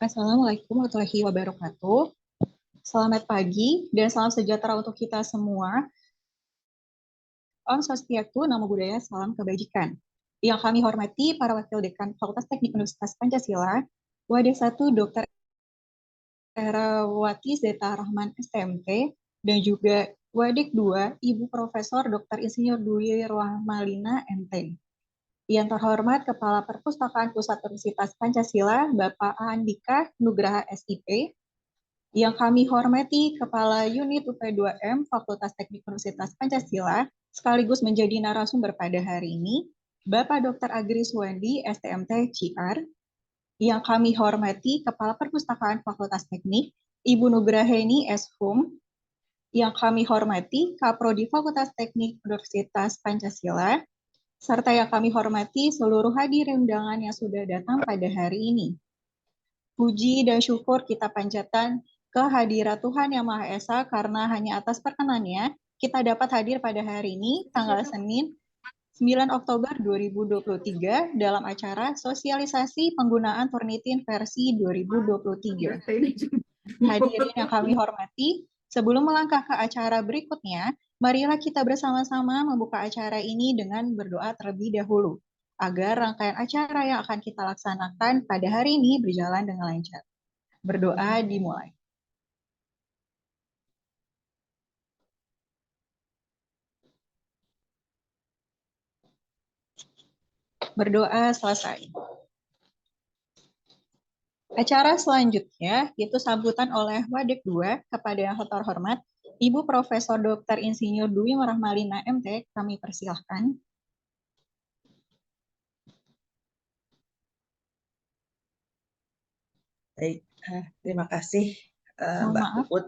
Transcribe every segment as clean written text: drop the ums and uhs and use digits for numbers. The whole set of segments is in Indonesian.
Assalamualaikum warahmatullahi wabarakatuh. Selamat pagi dan salam sejahtera untuk kita semua. Om Swastiastu, Namo Buddhaya, salam kebajikan. Yang kami hormati para wakil dekan Fakultas Teknik Universitas Pancasila, Wadah 1 Dr. Erawati Zeta Rahman STMT, dan juga Wadik 2 Ibu Profesor Dr. Insinyur Dwi Rahmalina MT. Yang terhormat Kepala Perpustakaan Pusat Universitas Pancasila, Bapak Andika Nugraha SIP, yang kami hormati Kepala Unit UP2M Fakultas Teknik Universitas Pancasila, sekaligus menjadi narasumber pada hari ini, Bapak Dr. Agri Suwandi, STMT CR, yang kami hormati Kepala Perpustakaan Fakultas Teknik, Ibu Nugraheni S. Hum, yang kami hormati Kaprodi Fakultas Teknik Universitas Pancasila, serta yang kami hormati seluruh hadirin undangan yang sudah datang pada hari ini. Puji dan syukur kita panjatkan kehadirat Tuhan Yang Maha Esa karena hanya atas perkenannya kita dapat hadir pada hari ini, tanggal Senin, 9 Oktober 2023 dalam acara sosialisasi penggunaan Turnitin versi 2023. Hadirin yang kami hormati, sebelum melangkah ke acara berikutnya, marilah kita bersama-sama membuka acara ini dengan berdoa terlebih dahulu, agar rangkaian acara yang akan kita laksanakan pada hari ini berjalan dengan lancar. Berdoa dimulai. Berdoa selesai. Acara selanjutnya yaitu sambutan oleh Wadik 2 kepada yang terhormat Ibu Profesor Dr. Insinyur Dwi Rahmalina MT, kami persilahkan. Baik, terima kasih Mbak Maaf. Puput.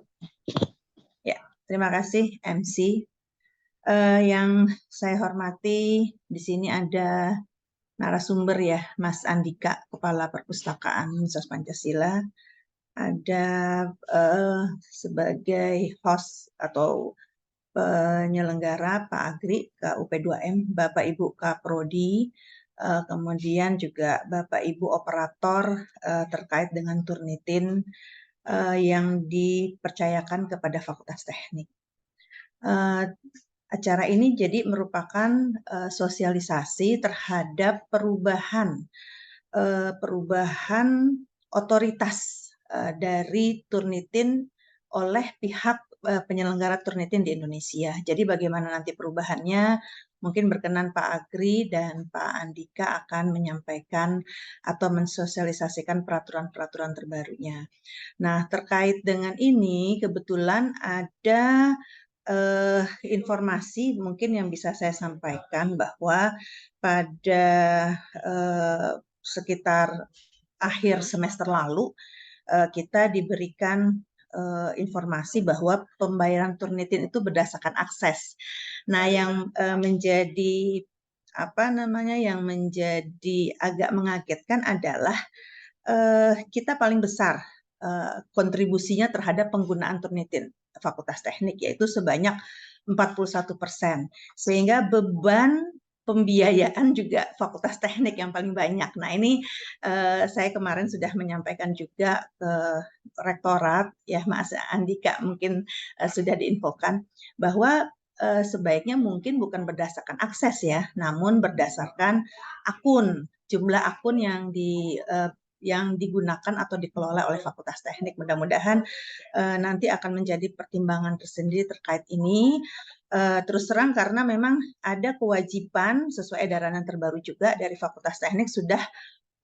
Ya, terima kasih MC. Yang saya hormati di sini ada narasumber ya, Mas Andika, Kepala Perpustakaan Universitas Pancasila. Ada sebagai host atau penyelenggara Pak Agri ke UP2M, Bapak Ibu Kaprodi, kemudian juga Bapak Ibu operator terkait dengan Turnitin yang dipercayakan kepada Fakultas Teknik. Acara ini jadi merupakan sosialisasi terhadap perubahan otoritas dari Turnitin oleh pihak penyelenggara Turnitin di Indonesia. Jadi bagaimana nanti perubahannya, mungkin berkenan Pak Agri dan Pak Andika akan menyampaikan atau mensosialisasikan peraturan-peraturan terbarunya. Nah, terkait dengan ini kebetulan ada informasi mungkin yang bisa saya sampaikan bahwa pada sekitar akhir semester lalu kita diberikan informasi bahwa pembayaran Turnitin itu berdasarkan akses. Nah, yang menjadi yang menjadi agak mengagetkan adalah kita paling besar kontribusinya terhadap penggunaan Turnitin Fakultas Teknik, yaitu sebanyak 41%. Sehingga beban pembiayaan juga Fakultas Teknik yang paling banyak. Nah, ini saya kemarin sudah menyampaikan juga ke Rektorat, ya Mas Andika mungkin sudah diinfokan, bahwa sebaiknya mungkin bukan berdasarkan akses ya, namun berdasarkan akun, jumlah akun yang digunakan atau dikelola oleh Fakultas Teknik. Mudah-mudahan nanti akan menjadi pertimbangan tersendiri terkait ini. Terus terang karena memang ada kewajiban sesuai edaran yang terbaru juga dari Fakultas Teknik sudah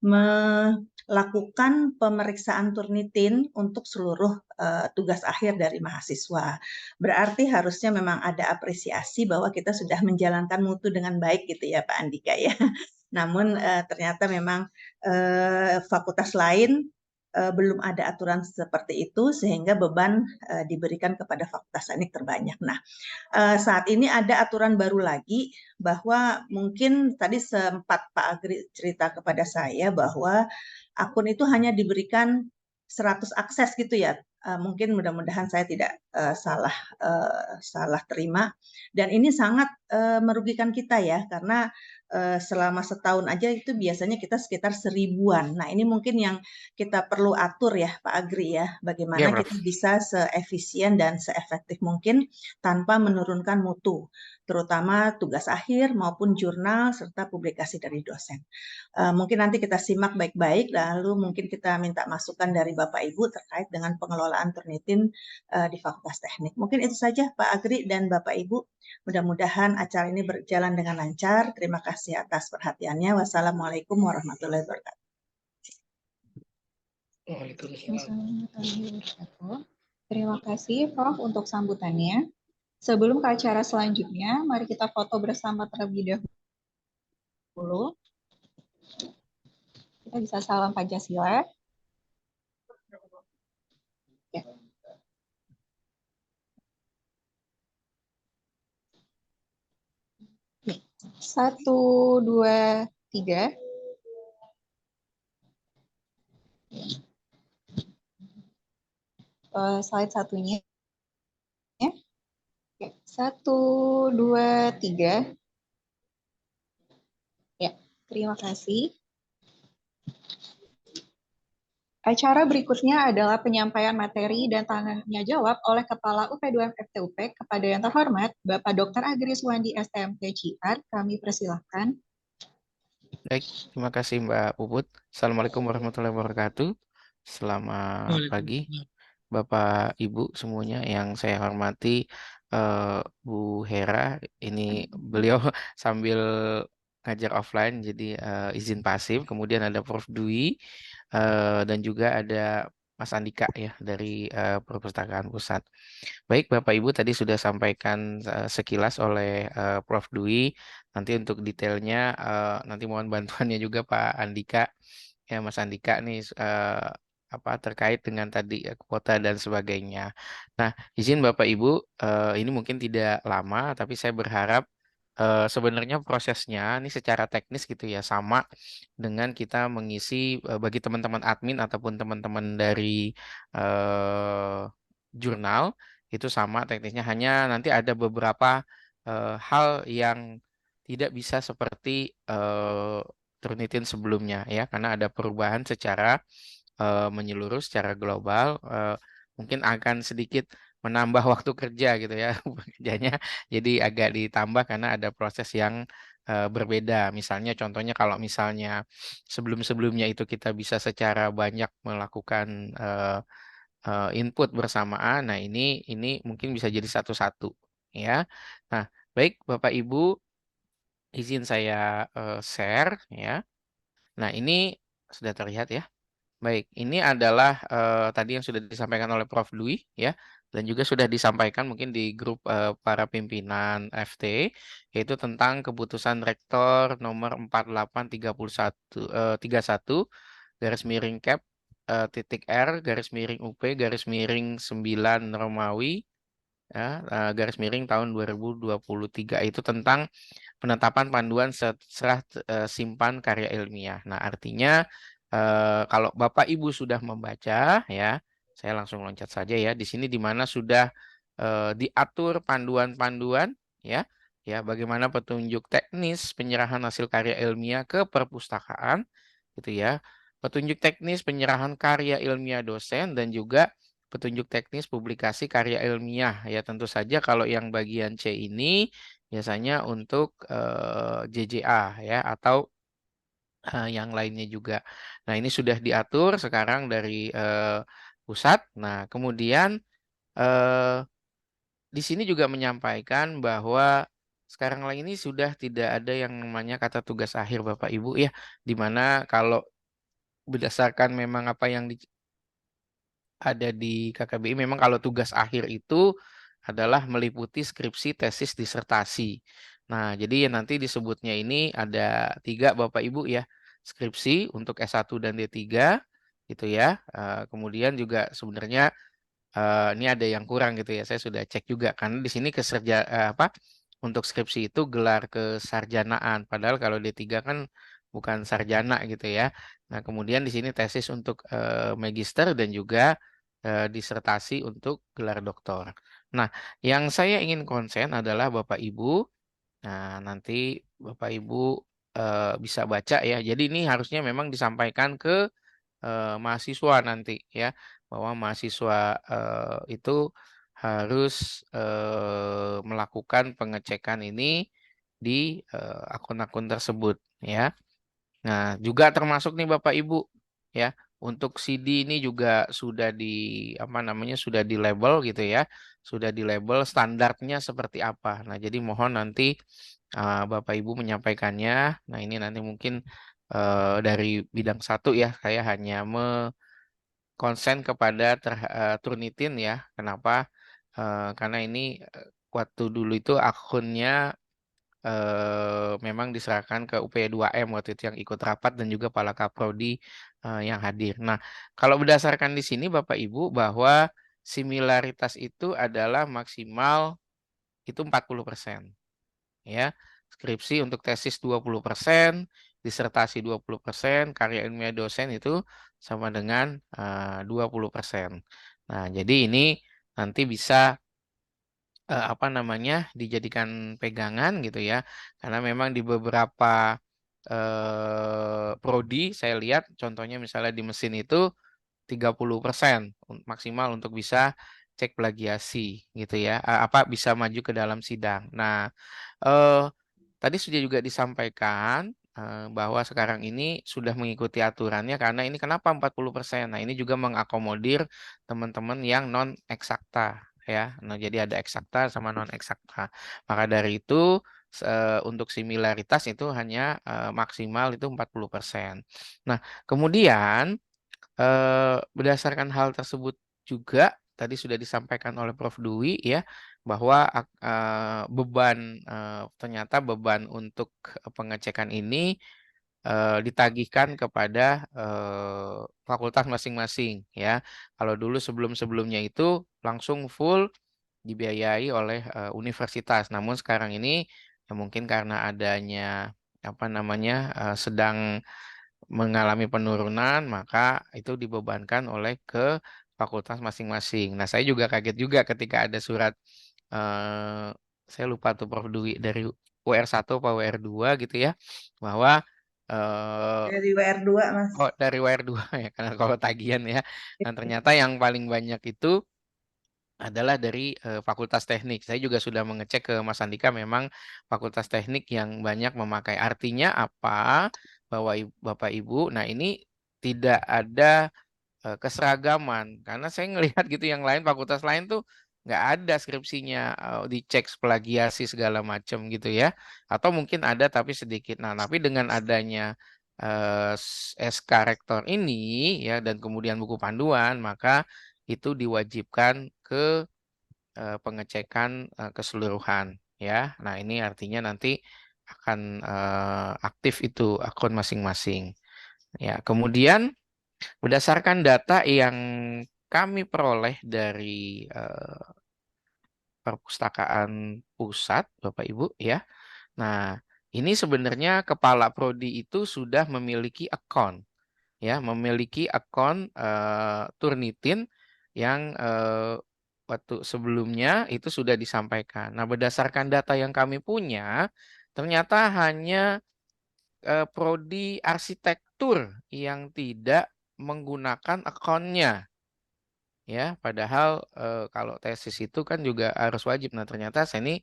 melakukan pemeriksaan Turnitin untuk seluruh tugas akhir dari mahasiswa. Berarti harusnya memang ada apresiasi bahwa kita sudah menjalankan mutu dengan baik gitu ya Pak Andika ya. Namun ternyata memang fakultas lain belum ada aturan seperti itu sehingga beban diberikan kepada Fakultas Teknik terbanyak. Nah, saat ini ada aturan baru lagi bahwa mungkin tadi sempat Pak Agri cerita kepada saya bahwa akun itu hanya diberikan 100 akses gitu ya. Mungkin mudah-mudahan saya tidak salah terima, dan ini sangat merugikan kita ya, karena selama setahun aja itu biasanya kita sekitar 1000-an. Nah, ini mungkin yang kita perlu atur ya Pak Agri ya, bagaimana Ya, Prof. kita bisa seefisien dan seefektif mungkin tanpa menurunkan mutu, terutama tugas akhir maupun jurnal serta publikasi dari dosen. Mungkin nanti kita simak baik-baik, lalu mungkin kita minta masukan dari Bapak Ibu terkait dengan pengelolaan Turnitin di Fakultas Teknik. Mungkin itu saja Pak Agri dan Bapak Ibu. Mudah-mudahan acara ini berjalan dengan lancar. Terima kasih atas perhatiannya. Wassalamualaikum warahmatullahi wabarakatuh. Terima kasih Prof untuk sambutannya. Sebelum ke acara selanjutnya, mari kita foto bersama terlebih dahulu. Kita bisa salam Pancasila. Ya. Satu, dua, tiga. Slide satunya. Satu, dua, tiga. Ya, terima kasih. Acara berikutnya adalah penyampaian materi dan tanya jawab oleh Kepala UP2M FTUP kepada yang terhormat Bapak Dr. Agri Suwandi STMT CR. Kami persilahkan. Baik, terima kasih Mbak Puput. Assalamualaikum warahmatullahi wabarakatuh. Selamat pagi Bapak Ibu semuanya yang saya hormati. Bu Hera, ini beliau sambil ngajar offline jadi izin pasif. Kemudian ada Prof Dwi dan juga ada Mas Andika ya dari Perpustakaan Pusat. Baik, Bapak Ibu tadi sudah sampaikan sekilas oleh Prof Dwi. Nanti untuk detailnya nanti mohon bantuannya juga Pak Andika. Ya, Mas Andika nih apa terkait dengan tadi kuota dan sebagainya. Nah, izin Bapak Ibu, ini mungkin tidak lama, tapi saya berharap sebenarnya prosesnya ini secara teknis gitu ya sama dengan kita mengisi bagi teman-teman admin ataupun teman-teman dari eh, jurnal itu sama teknisnya, hanya nanti ada beberapa hal yang tidak bisa seperti Turnitin sebelumnya ya, karena ada perubahan secara menyeluruh secara global, mungkin akan sedikit menambah waktu kerja gitu ya kerjanya, jadi agak ditambah karena ada proses yang berbeda. Misalnya contohnya kalau misalnya sebelum-sebelumnya itu kita bisa secara banyak melakukan input bersamaan, nah ini mungkin bisa jadi satu-satu ya. Nah, baik Bapak Ibu, izin saya share ya. Nah, ini sudah terlihat ya. Baik, ini adalah tadi yang sudah disampaikan oleh Prof. Dwi ya, dan juga sudah disampaikan mungkin di grup para pimpinan FT, yaitu tentang keputusan Rektor nomor 4831 garis miring Cap titik R garis miring UP garis miring 9 Romawi ya, garis miring tahun 2023 itu tentang penetapan panduan serah simpan karya ilmiah. Nah, artinya kalau Bapak Ibu sudah membaca ya, saya langsung loncat saja ya. Di sini di mana sudah diatur panduan-panduan ya, ya bagaimana petunjuk teknis penyerahan hasil karya ilmiah ke perpustakaan gitu ya. Petunjuk teknis penyerahan karya ilmiah dosen dan juga petunjuk teknis publikasi karya ilmiah ya, tentu saja kalau yang bagian C ini biasanya untuk JJA ya atau yang lainnya juga. Nah, ini sudah diatur sekarang dari pusat. Nah, kemudian eh, di sini juga menyampaikan bahwa sekarang lagi ini sudah tidak ada yang namanya kata tugas akhir Bapak Ibu ya, di mana kalau berdasarkan memang apa yang ada di KKBI, memang kalau tugas akhir itu adalah meliputi skripsi, tesis, disertasi. Nah, jadi nanti disebutnya ini ada 3 Bapak Ibu ya, skripsi untuk S1 dan D3 gitu ya. Kemudian juga sebenarnya ini ada yang kurang gitu ya. Saya sudah cek juga karena di sini apa untuk skripsi itu gelar kesarjanaan. Padahal kalau D3 kan bukan sarjana gitu ya. Nah, kemudian di sini tesis untuk magister dan juga disertasi untuk gelar doktor. Nah, yang saya ingin konsen adalah Bapak Ibu. Nah, nanti Bapak Ibu bisa baca ya. Jadi ini harusnya memang disampaikan ke mahasiswa nanti ya, bahwa mahasiswa itu harus melakukan pengecekan ini di akun-akun tersebut ya. Nah, juga termasuk nih Bapak Ibu ya, untuk CD ini juga sudah di apa namanya, sudah di label gitu ya. Sudah di label standarnya seperti apa. Nah, jadi mohon nanti Bapak Ibu menyampaikannya. Nah, ini nanti mungkin dari bidang satu ya, saya hanya konsen kepada Turnitin ya. Kenapa? Karena ini waktu dulu itu akunnya memang diserahkan ke UP2M waktu itu yang ikut rapat dan juga Kepala Kaprodi yang hadir. Nah, kalau berdasarkan di sini Bapak Ibu bahwa similaritas itu adalah maksimal itu 40%. Ya. Skripsi untuk tesis 20%, disertasi 20%, karya ilmiah dosen itu sama dengan 20%. Nah, jadi ini nanti bisa apa namanya dijadikan pegangan gitu ya, karena memang di beberapa prodi saya lihat contohnya misalnya di mesin itu 30% maksimal untuk bisa cek plagiasi gitu ya, apa bisa maju ke dalam sidang. Nah, eh, tadi sudah juga disampaikan bahwa sekarang ini sudah mengikuti aturannya karena ini kenapa 40%. Nah, ini juga mengakomodir teman-teman yang non eksakta ya. Nah, jadi ada eksakta sama non eksakta. Maka dari itu untuk similaritas itu hanya maksimal itu 40%. Nah, kemudian berdasarkan hal tersebut juga tadi sudah disampaikan oleh Prof. Dwi ya bahwa beban ternyata beban untuk pengecekan ini ditagihkan kepada fakultas masing-masing ya. Kalau dulu sebelum-sebelumnya itu langsung full dibiayai oleh universitas. Namun sekarang ini ya mungkin karena adanya apa namanya sedang mengalami penurunan, maka itu dibebankan oleh ke fakultas masing-masing. Nah, saya juga kaget juga ketika ada surat, saya lupa tuh Prof. Dwi dari WR1 atau WR2 gitu ya, bahwa Dari WR2, Mas. oh dari WR2 ya, karena kalau tagihan ya. Dan ternyata yang paling banyak itu adalah dari Fakultas Teknik. Saya juga sudah mengecek ke Mas Andika, memang Fakultas Teknik yang banyak memakai. Artinya apa? Bahwa Bapak Ibu, nah ini tidak ada keseragaman. Karena saya ngelihat gitu yang lain, fakultas lain tuh nggak ada skripsinya dicek plagiasi segala macam gitu ya. Atau mungkin ada tapi sedikit. Nah, tapi dengan adanya SK Rektor ini ya dan kemudian buku panduan, maka itu diwajibkan ke pengecekan keseluruhan ya. Nah, ini artinya nanti akan aktif itu akun masing-masing. Ya, kemudian berdasarkan data yang kami peroleh dari perpustakaan pusat, Bapak Ibu ya. Nah, ini sebenarnya kepala prodi itu sudah memiliki akun ya, memiliki akun Turnitin yang waktu sebelumnya itu sudah disampaikan. Nah, berdasarkan data yang kami punya, ternyata hanya prodi arsitektur yang tidak menggunakan akunnya ya. Padahal kalau tesis itu kan juga harus wajib. Nah, ternyata saya ini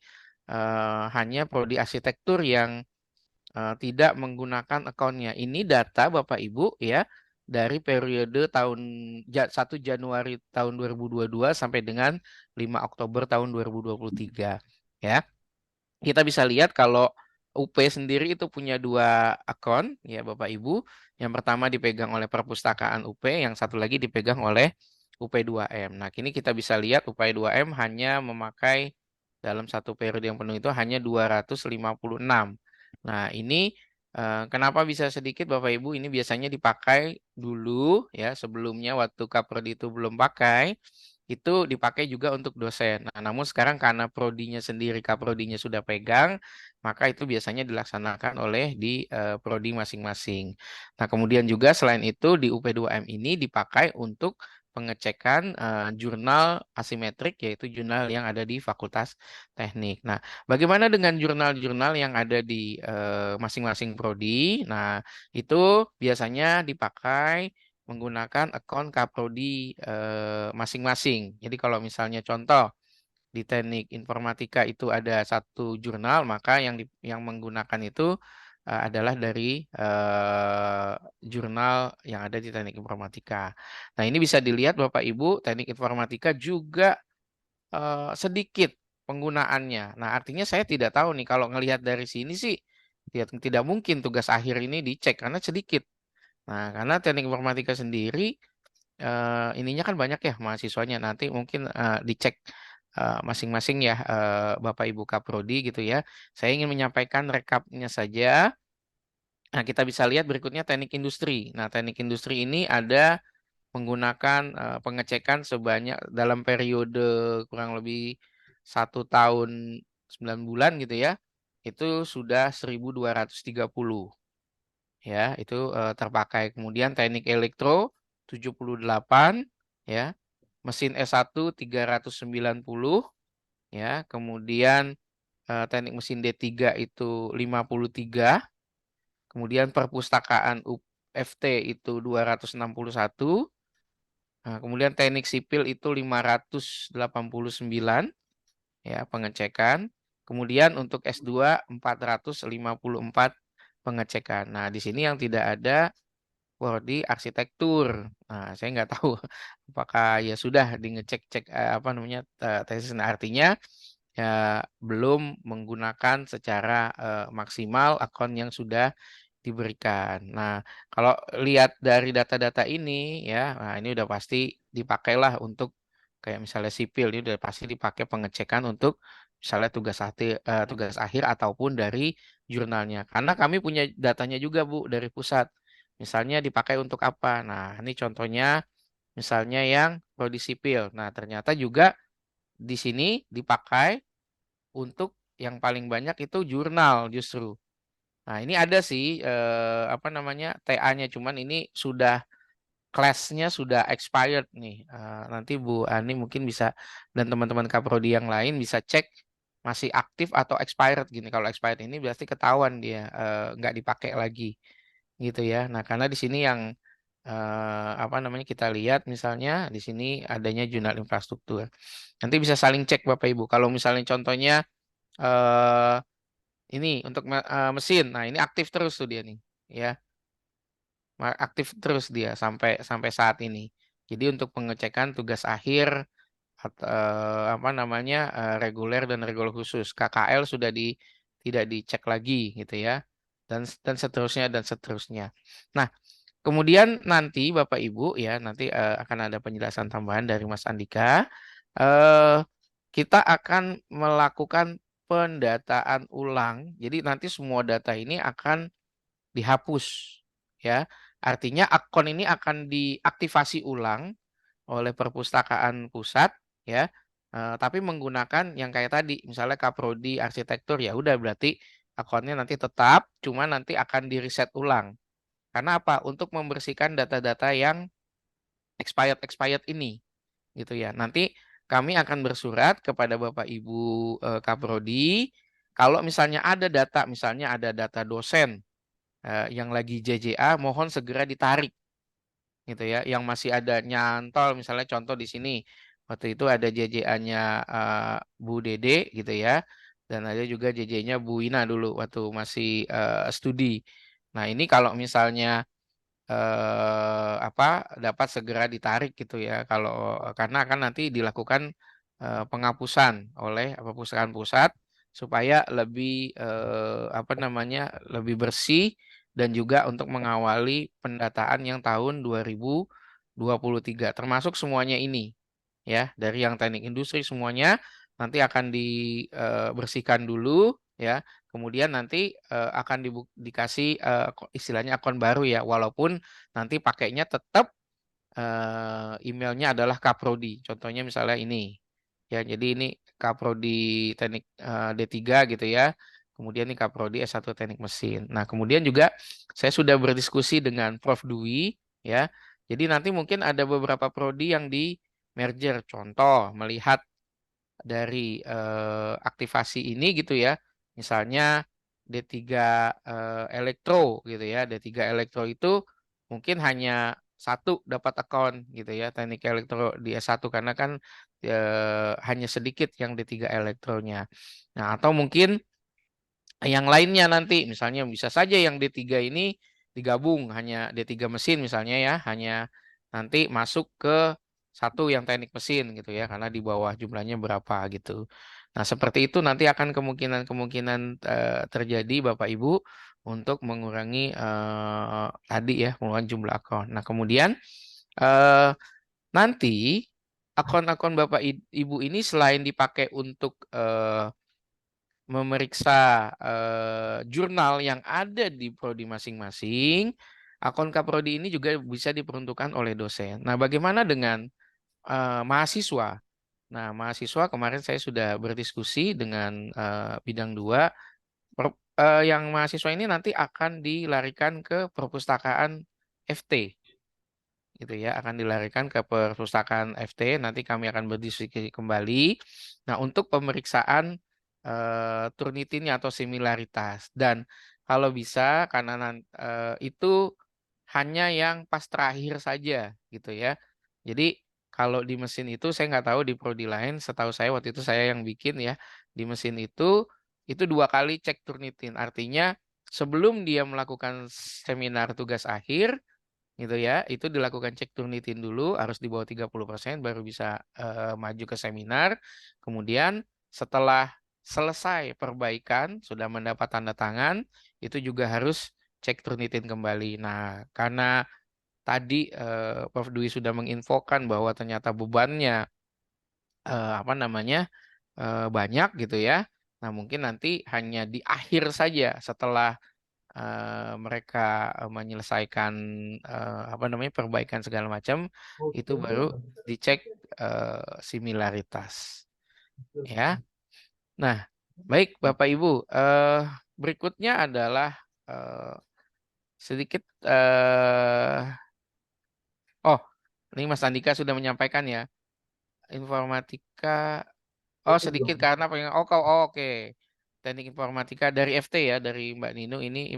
hanya prodi arsitektur yang tidak menggunakan akunnya. Ini data Bapak Ibu ya dari periode 1 Januari tahun 2022 sampai dengan 5 Oktober tahun 2023 ya. Kita bisa lihat kalau UP sendiri itu punya 2 akun ya Bapak Ibu. Yang pertama dipegang oleh perpustakaan UP, yang satu lagi dipegang oleh UP2M. Nah, kini kita bisa lihat UP2M hanya memakai dalam satu periode yang penuh itu hanya 256. Nah, ini kenapa bisa sedikit Bapak Ibu? Ini biasanya dipakai dulu ya, sebelumnya waktu Kaprodi itu belum pakai itu dipakai juga untuk dosen. Nah, namun sekarang karena prodinya sendiri, kaprodinya sudah pegang, maka itu biasanya dilaksanakan oleh di prodi masing-masing. Nah, kemudian juga selain itu di UP2M ini dipakai untuk pengecekan jurnal asimetrik, yaitu jurnal yang ada di Fakultas Teknik. Nah, bagaimana dengan jurnal-jurnal yang ada di masing-masing prodi? Nah, itu biasanya dipakai menggunakan akun Kaprodi masing-masing. Jadi kalau misalnya contoh di Teknik Informatika itu ada satu jurnal, maka yang menggunakan itu adalah dari jurnal yang ada di Teknik Informatika. Nah, ini bisa dilihat Bapak Ibu, Teknik Informatika juga sedikit penggunaannya. Nah, artinya saya tidak tahu nih kalau ngelihat dari sini sih tidak mungkin tugas akhir ini dicek karena sedikit. Nah, karena Teknik Informatika sendiri ininya kan banyak ya mahasiswanya. Nanti mungkin dicek masing-masing ya Bapak Ibu Kaprodi gitu ya. Saya ingin menyampaikan rekapnya saja. Nah, kita bisa lihat berikutnya teknik industri. Nah, teknik industri ini ada menggunakan pengecekan sebanyak dalam periode kurang lebih 1 tahun 9 bulan gitu ya. Itu sudah 1.230 ya, itu terpakai. Kemudian teknik elektro 78 ya. Mesin S1 390 ya. Kemudian teknik mesin D3 itu 53. Kemudian perpustakaan FT itu 261. Nah, kemudian teknik sipil itu 589 ya pengecekan. Kemudian untuk S2 454 pengecekan. Nah, di sini yang tidak ada prodi arsitektur. Nah, saya nggak tahu apakah ya sudah di ngecek-cek apa namanya tesis. Nah, artinya ya belum menggunakan secara maksimal akun yang sudah diberikan. Nah, kalau lihat dari data-data ini ya, nah ini udah pasti dipakailah untuk kayak misalnya sipil ini udah pasti dipakai pengecekan untuk misalnya tugas akhir ataupun dari jurnalnya. Karena kami punya datanya juga Bu dari pusat. Misalnya dipakai untuk apa? Nah, ini contohnya misalnya yang prodi sipil. Nah, ternyata juga di sini dipakai untuk yang paling banyak itu jurnal justru. Nah, ini ada sih apa namanya TA-nya, cuman ini sudah kelasnya sudah expired nih. Nanti Bu Ani mungkin bisa dan teman-teman Kaprodi yang lain bisa cek masih aktif atau expired gini. Kalau expired ini berarti ketahuan dia nggak dipakai lagi gitu ya. Nah, karena di sini yang apa namanya kita lihat misalnya di sini adanya jurnal infrastruktur. Nanti bisa saling cek Bapak Ibu. Kalau misalnya contohnya eh ini untuk mesin. Nah, ini aktif terus tuh dia nih, ya. Aktif terus dia sampai saat ini. Jadi untuk pengecekan tugas akhir atau apa namanya reguler dan reguler khusus KKL sudah tidak dicek lagi gitu ya. Dan seterusnya dan seterusnya. Nah, kemudian nanti Bapak Ibu ya, nanti akan ada penjelasan tambahan dari Mas Andika. Eh kita akan melakukan pendataan ulang. Jadi nanti semua data ini akan dihapus ya. Artinya akun ini akan diaktifasi ulang oleh perpustakaan pusat ya. Tapi menggunakan yang kayak tadi, misalnya Kaprodi arsitektur ya udah berarti akunnya nanti tetap, cuma nanti akan di reset ulang. Karena apa? Untuk membersihkan data-data yang expired ini gitu ya. Nanti kami akan bersurat kepada Bapak Ibu Kaprodi kalau misalnya ada data, misalnya ada data dosen yang lagi JJA, mohon segera ditarik gitu ya. Yang masih ada nyantol, misalnya contoh di sini waktu itu ada JJA-nya Bu Dede gitu ya, dan ada juga JJ-nya Bu Ina dulu waktu masih studi. Nah ini kalau misalnya apa dapat segera ditarik gitu ya kalau karena akan nanti dilakukan penghapusan oleh perpustakaan pusat supaya lebih apa namanya lebih bersih dan juga untuk mengawali pendataan yang tahun 2023 termasuk semuanya ini ya dari yang teknik industri semuanya nanti akan dibersihkan dulu ya. Kemudian nanti akan dikasih istilahnya akun baru ya, walaupun nanti pakainya tetap emailnya adalah Kaprodi. Contohnya misalnya ini, ya. Jadi ini Kaprodi Teknik D3 gitu ya. Kemudian ini Kaprodi S1 Teknik Mesin. Nah kemudian juga saya sudah berdiskusi dengan Prof Dwi ya. Jadi nanti mungkin ada beberapa prodi yang di merger. Contoh, melihat dari aktivasi ini gitu ya. Misalnya D3 elektro gitu ya. D3 elektro itu mungkin hanya satu dapat akun gitu ya, teknik elektro di S1 karena kan hanya sedikit yang D3 elektronya. Nah, atau mungkin yang lainnya nanti misalnya bisa saja yang D3 ini digabung hanya D3 mesin misalnya ya, hanya nanti masuk ke satu yang teknik mesin gitu ya, karena di bawah jumlahnya berapa gitu. Nah, seperti itu nanti akan kemungkinan-kemungkinan terjadi Bapak Ibu untuk mengurangi tadi ya, mengurangi jumlah akun. Nah, kemudian eh, nanti akun-akun Bapak Ibu ini selain dipakai untuk memeriksa jurnal yang ada di prodi masing-masing, akun kaprodi ini juga bisa diperuntukkan oleh dosen. Nah, bagaimana dengan mahasiswa? Nah, mahasiswa kemarin saya sudah berdiskusi dengan bidang 2. Yang mahasiswa ini nanti akan dilarikan ke perpustakaan FT gitu ya, akan dilarikan ke perpustakaan FT. Nanti kami akan berdiskusi kembali. Nah, untuk pemeriksaan turnitinnya atau similaritas, dan kalau bisa karena itu hanya yang pas terakhir saja gitu ya. Jadi kalau di mesin itu saya nggak tahu di prodi lain, setahu saya waktu itu saya yang bikin ya, di mesin itu 2 kali cek turnitin. Artinya sebelum dia melakukan seminar tugas akhir gitu ya, itu dilakukan cek Turnitin dulu, harus di bawah 30% baru bisa maju ke seminar. Kemudian setelah selesai perbaikan, sudah mendapat tanda tangan, itu juga harus cek Turnitin kembali. Nah, karena tadi Prof. Dwi sudah menginfokan bahwa ternyata bebannya apa namanya banyak gitu ya. Nah, mungkin nanti hanya di akhir saja setelah mereka menyelesaikan apa namanya perbaikan segala macam itu baru dicek similaritas ya. Nah, baik Bapak Ibu, berikutnya adalah eh, sedikit oh, ini Mas Andika sudah menyampaikan ya, informatika. Oh, sedikit karena pengen. Oke. Teknik informatika dari FT ya, dari Mbak Nino ini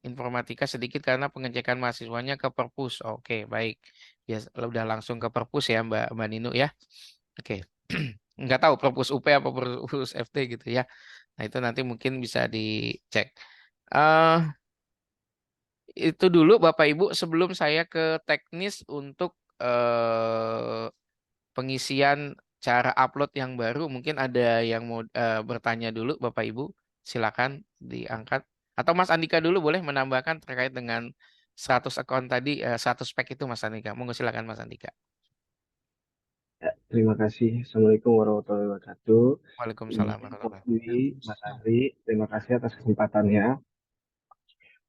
informatika sedikit karena pengecekan mahasiswanya ke perpus. Oke, baik. Ya, udah langsung ke perpus ya Mbak Nino ya. Oke. Nggak tahu perpus UP apa perpus FT gitu ya. Nah, itu nanti mungkin bisa dicek. eh itu dulu Bapak Ibu sebelum saya ke teknis untuk pengisian cara upload yang baru. Mungkin ada yang mau bertanya dulu, Bapak Ibu. Silakan diangkat. Atau Mas Andika dulu boleh menambahkan terkait dengan 100 akun tadi, 100 spek itu Mas Andika. Monggo silakan Mas Andika. Ya, terima kasih. Assalamualaikum warahmatullahi wabarakatuh. Waalaikumsalam Prof. warahmatullahi Dwi, Mas Andri, terima kasih atas kesempatannya.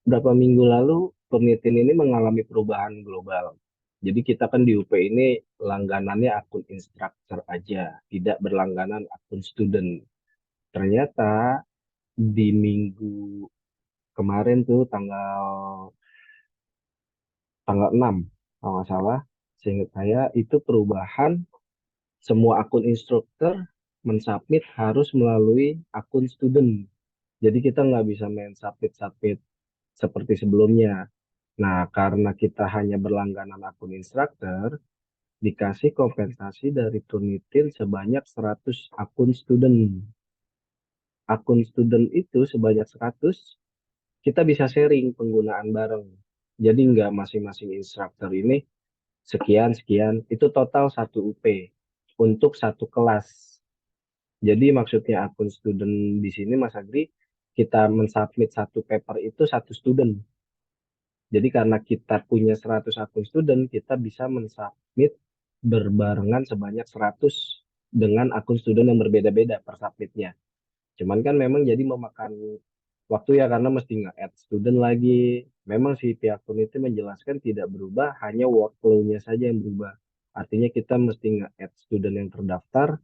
Beberapa minggu lalu, Turnitin ini mengalami perubahan global. Jadi kita kan di UP ini langganannya akun instruktur aja, tidak berlangganan akun student. Ternyata di minggu kemarin tuh tanggal 6, kalau nggak salah, seingat saya itu perubahan semua akun instruktur mensubmit harus melalui akun student. Jadi kita nggak bisa main submit-submit seperti sebelumnya. Nah, karena kita hanya berlangganan akun instruktur, dikasih kompensasi dari Turnitin sebanyak 100 akun student. Akun student itu sebanyak 100, kita bisa sharing penggunaan bareng. Jadi nggak masing-masing instruktur ini sekian-sekian, itu total 1 UP untuk satu kelas. Jadi maksudnya akun student di sini Mas Agri, kita mensubmit satu paper itu satu student. Jadi karena kita punya 100 akun student, kita bisa mensubmit berbarengan sebanyak 100 dengan akun student yang berbeda-beda per submitnya. Cuman kan memang jadi memakan waktu ya karena mesti nge-add student lagi. Memang si pihak peneliti menjelaskan tidak berubah, hanya workflow-nya saja yang berubah. Artinya kita mesti nge-add student yang terdaftar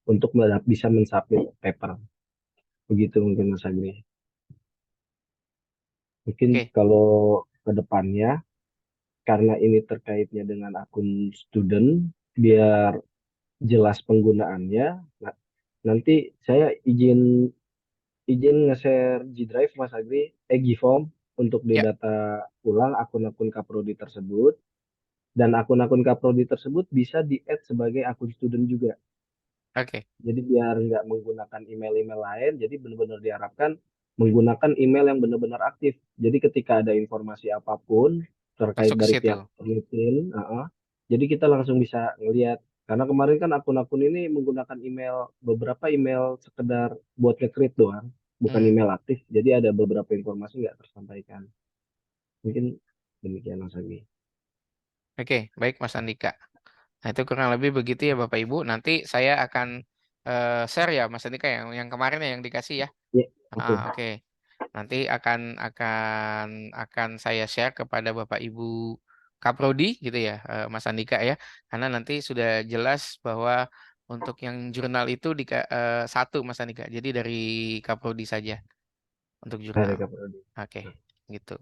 untuk bisa mensubmit paper. Begitu mungkin Mas Agri. Mungkin Oke, kalau ke depannya karena ini terkaitnya dengan akun student, biar jelas penggunaannya, nanti saya izin nge-share G Drive Mas Agri, Gform untuk Ya, didata ulang akun-akun Kaprodi tersebut, dan akun-akun Kaprodi tersebut bisa di-add sebagai akun student juga. oke. Jadi biar nggak menggunakan email-email lain, jadi benar-benar diharapkan menggunakan email yang benar-benar aktif. Jadi ketika ada informasi apapun terkait Masuk ke dari situ. pihak peneliti, jadi kita langsung bisa ngelihat. Karena kemarin kan akun-akun ini menggunakan email, beberapa email sekedar buat nge-create doang, bukan Hmm. email aktif. Jadi ada beberapa informasi nggak tersampaikan. Mungkin demikian Mas Agi. Oke, baik Mas Andika. Nah, itu kurang lebih begitu ya Bapak Ibu. Nanti saya akan share ya Mas Andika yang kemarin ya yang dikasih ya. Ya, oke. Oke. Nanti akan saya share kepada Bapak Ibu Kaprodi gitu ya, Mas Andika ya. Karena nanti sudah jelas bahwa untuk yang jurnal itu satu Mas Andika. Jadi dari Kaprodi saja untuk Dari jurnal. Kaprodi. Oke, gitu.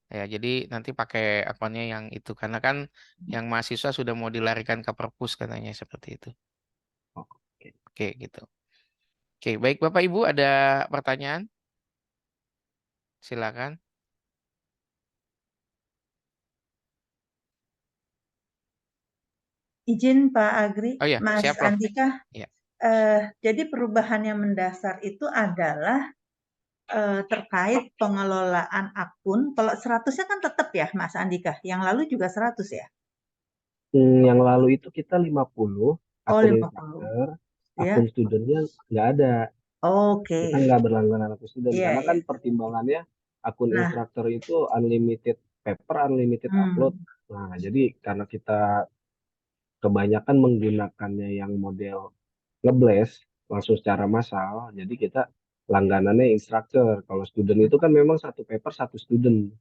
Ya, jadi nanti pakai akunnya yang itu karena kan yang mahasiswa sudah mau dilarikan ke perpus katanya seperti itu. Oke. Oke, gitu. Oke, baik Bapak Ibu ada pertanyaan? Silakan. Izin Pak Agri, Oh ya, Mas siap Prof. Andika, Ya. jadi perubahan yang mendasar itu adalah terkait pengelolaan akun. Kalau 100-nya kan tetap ya Mas Andika, yang lalu juga 100 ya? Yang lalu itu kita 50 Oh, akun 50. instructor, Ya. akun studentnya nggak ada. Oke. Kita nggak berlangganan akun student Iya, karena iya. kan pertimbangannya akun Nah, instructor itu unlimited paper, unlimited upload. Nah, jadi karena kita kebanyakan menggunakannya yang model ngeblast langsung secara massal, jadi kita langganannya instructor. Kalau student itu kan memang satu paper satu student.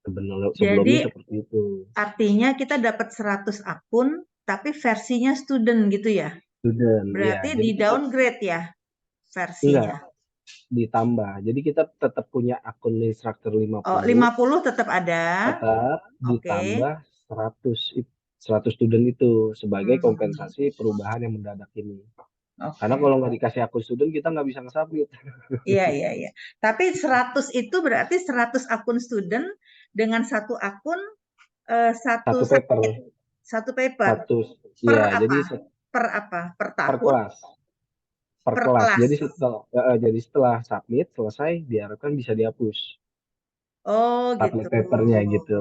Sebelumnya Jadi seperti itu. artinya kita dapat 100 akun, tapi versinya student gitu ya? Student, ya. Berarti Jadi di kita downgrade ya enggak versinya? ditambah. Jadi kita tetap punya akun instructor Oh, 50, 50 tetap ada. tetap Oke. ditambah 100 student itu sebagai Hmm. kompensasi perubahan yang mendadak ini. Oke. Karena kalau nggak dikasih akun student kita nggak bisa nge-submit. Iya, iya, iya. Tapi 100 itu berarti 100 akun student dengan satu akun satu Satu paper, satu paper. satu, Per ya. Jadi apa? Per apa? Per per tahun? kelas, per Per kelas. kelas. Jadi setelah submit selesai diharapkan bisa dihapus Oh, gitu. submit papernya gitu.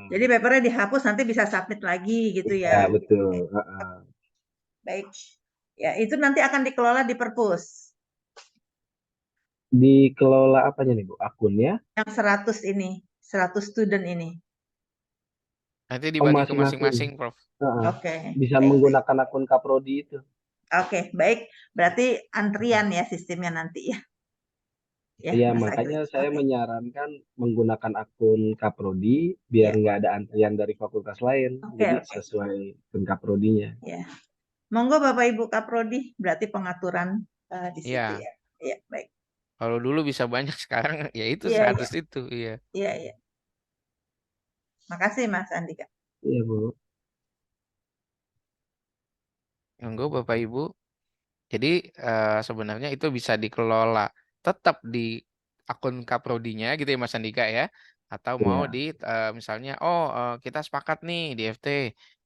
Jadi papernya dihapus nanti bisa submit lagi gitu Iya, ya. betul. Baik. Ya, itu nanti akan dikelola di perpus. Dikelola apanya nih Bu? Akunnya? Yang 100 ini, 100 student ini. Nanti Oh, dibagi ke masing-masing. masing-masing, Prof. Oke. Bisa Baik. menggunakan akun Kaprodi itu. Oke, baik. Berarti antrian ya sistemnya nanti ya. Ya, Iya, Mas makanya Agus. saya Oke. menyarankan menggunakan akun Kaprodi biar Ya. nggak ada antrian dari fakultas lain. Oke, Jadi oke. sesuai akun Kaprodinya. Ya. Monggo Bapak Ibu Kaprodi, berarti pengaturan di situ Iya. ya. Iya, baik. Kalau dulu bisa banyak sekarang ya itu Iya, 100 iya. itu, iya. Iya, iya. Makasih Mas Andika. Iya, Bu. Monggo Bapak Ibu. Jadi sebenarnya itu bisa dikelola tetap di akun Kaprodinya gitu ya Mas Andika ya. Atau mau Iya. di misalnya kita sepakat nih di FT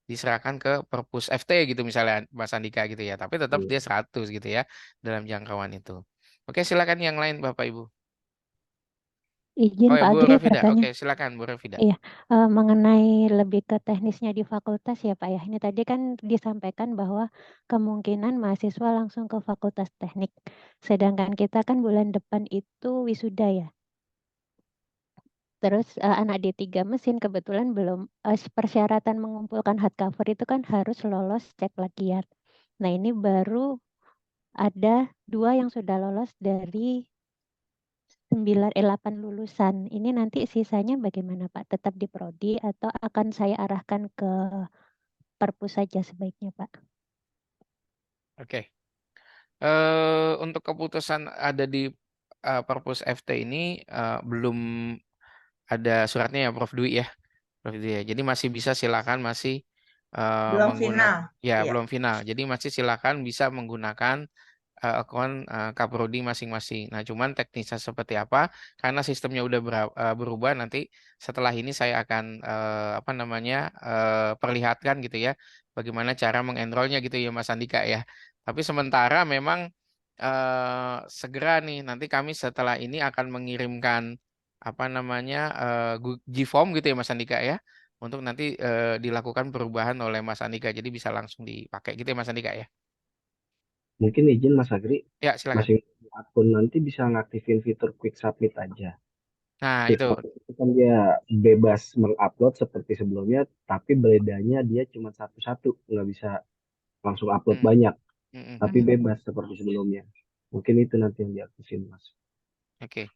diserahkan ke perpus FT gitu misalnya Mas Andika gitu ya. Tapi tetap Iya. dia 100 gitu ya dalam jangkauan itu. Oke, silakan yang lain Bapak Ibu. Izin Oh ya Pak Bu Agri Rafida. bertanya. Oke, silakan Bu Rafida. Iya, mengenai lebih ke teknisnya di fakultas ya Pak ya. Ini tadi kan disampaikan bahwa kemungkinan mahasiswa langsung ke fakultas teknik. Sedangkan kita kan bulan depan itu wisuda ya. Terus anak D3 mesin kebetulan belum persyaratan mengumpulkan hardcover itu kan harus lolos cek plagiat. Nah ini baru ada 2 yang sudah lolos dari 8 lulusan. Ini nanti sisanya bagaimana Pak? Tetap di prodi atau akan saya arahkan ke perpus saja sebaiknya Pak? Oke. Untuk keputusan ada di perpus FT ini belum ada suratnya ya Prof Dwi ya. Prof. Dwi ya. Jadi masih bisa silakan masih Belum menggunakan final. ya Iya. belum final. Jadi masih silakan bisa menggunakan akun Kaprodi masing-masing. Nah, cuman teknisnya seperti apa? Karena sistemnya udah berubah, nanti setelah ini saya akan apa namanya perlihatkan gitu ya, bagaimana cara mengenrolnya gitu ya, Mas Andika ya. Tapi sementara memang segera nih, nanti kami setelah ini akan mengirimkan apa namanya Gform gitu ya, Mas Andika ya, untuk nanti dilakukan perubahan oleh Mas Andika. Jadi bisa langsung dipakai gitu ya, Mas Andika ya. Mungkin izin Mas Agri, Ya, silakan. masing akun nanti bisa ngaktifin fitur quick submit aja. Nah, Quick itu. submit itu kan dia bebas mengupload seperti sebelumnya, tapi bedanya dia cuma satu-satu, nggak bisa langsung upload Hmm, banyak, hmm, hmm, tapi hmm. bebas seperti sebelumnya. Mungkin itu nanti yang diaktifin Mas. Oke,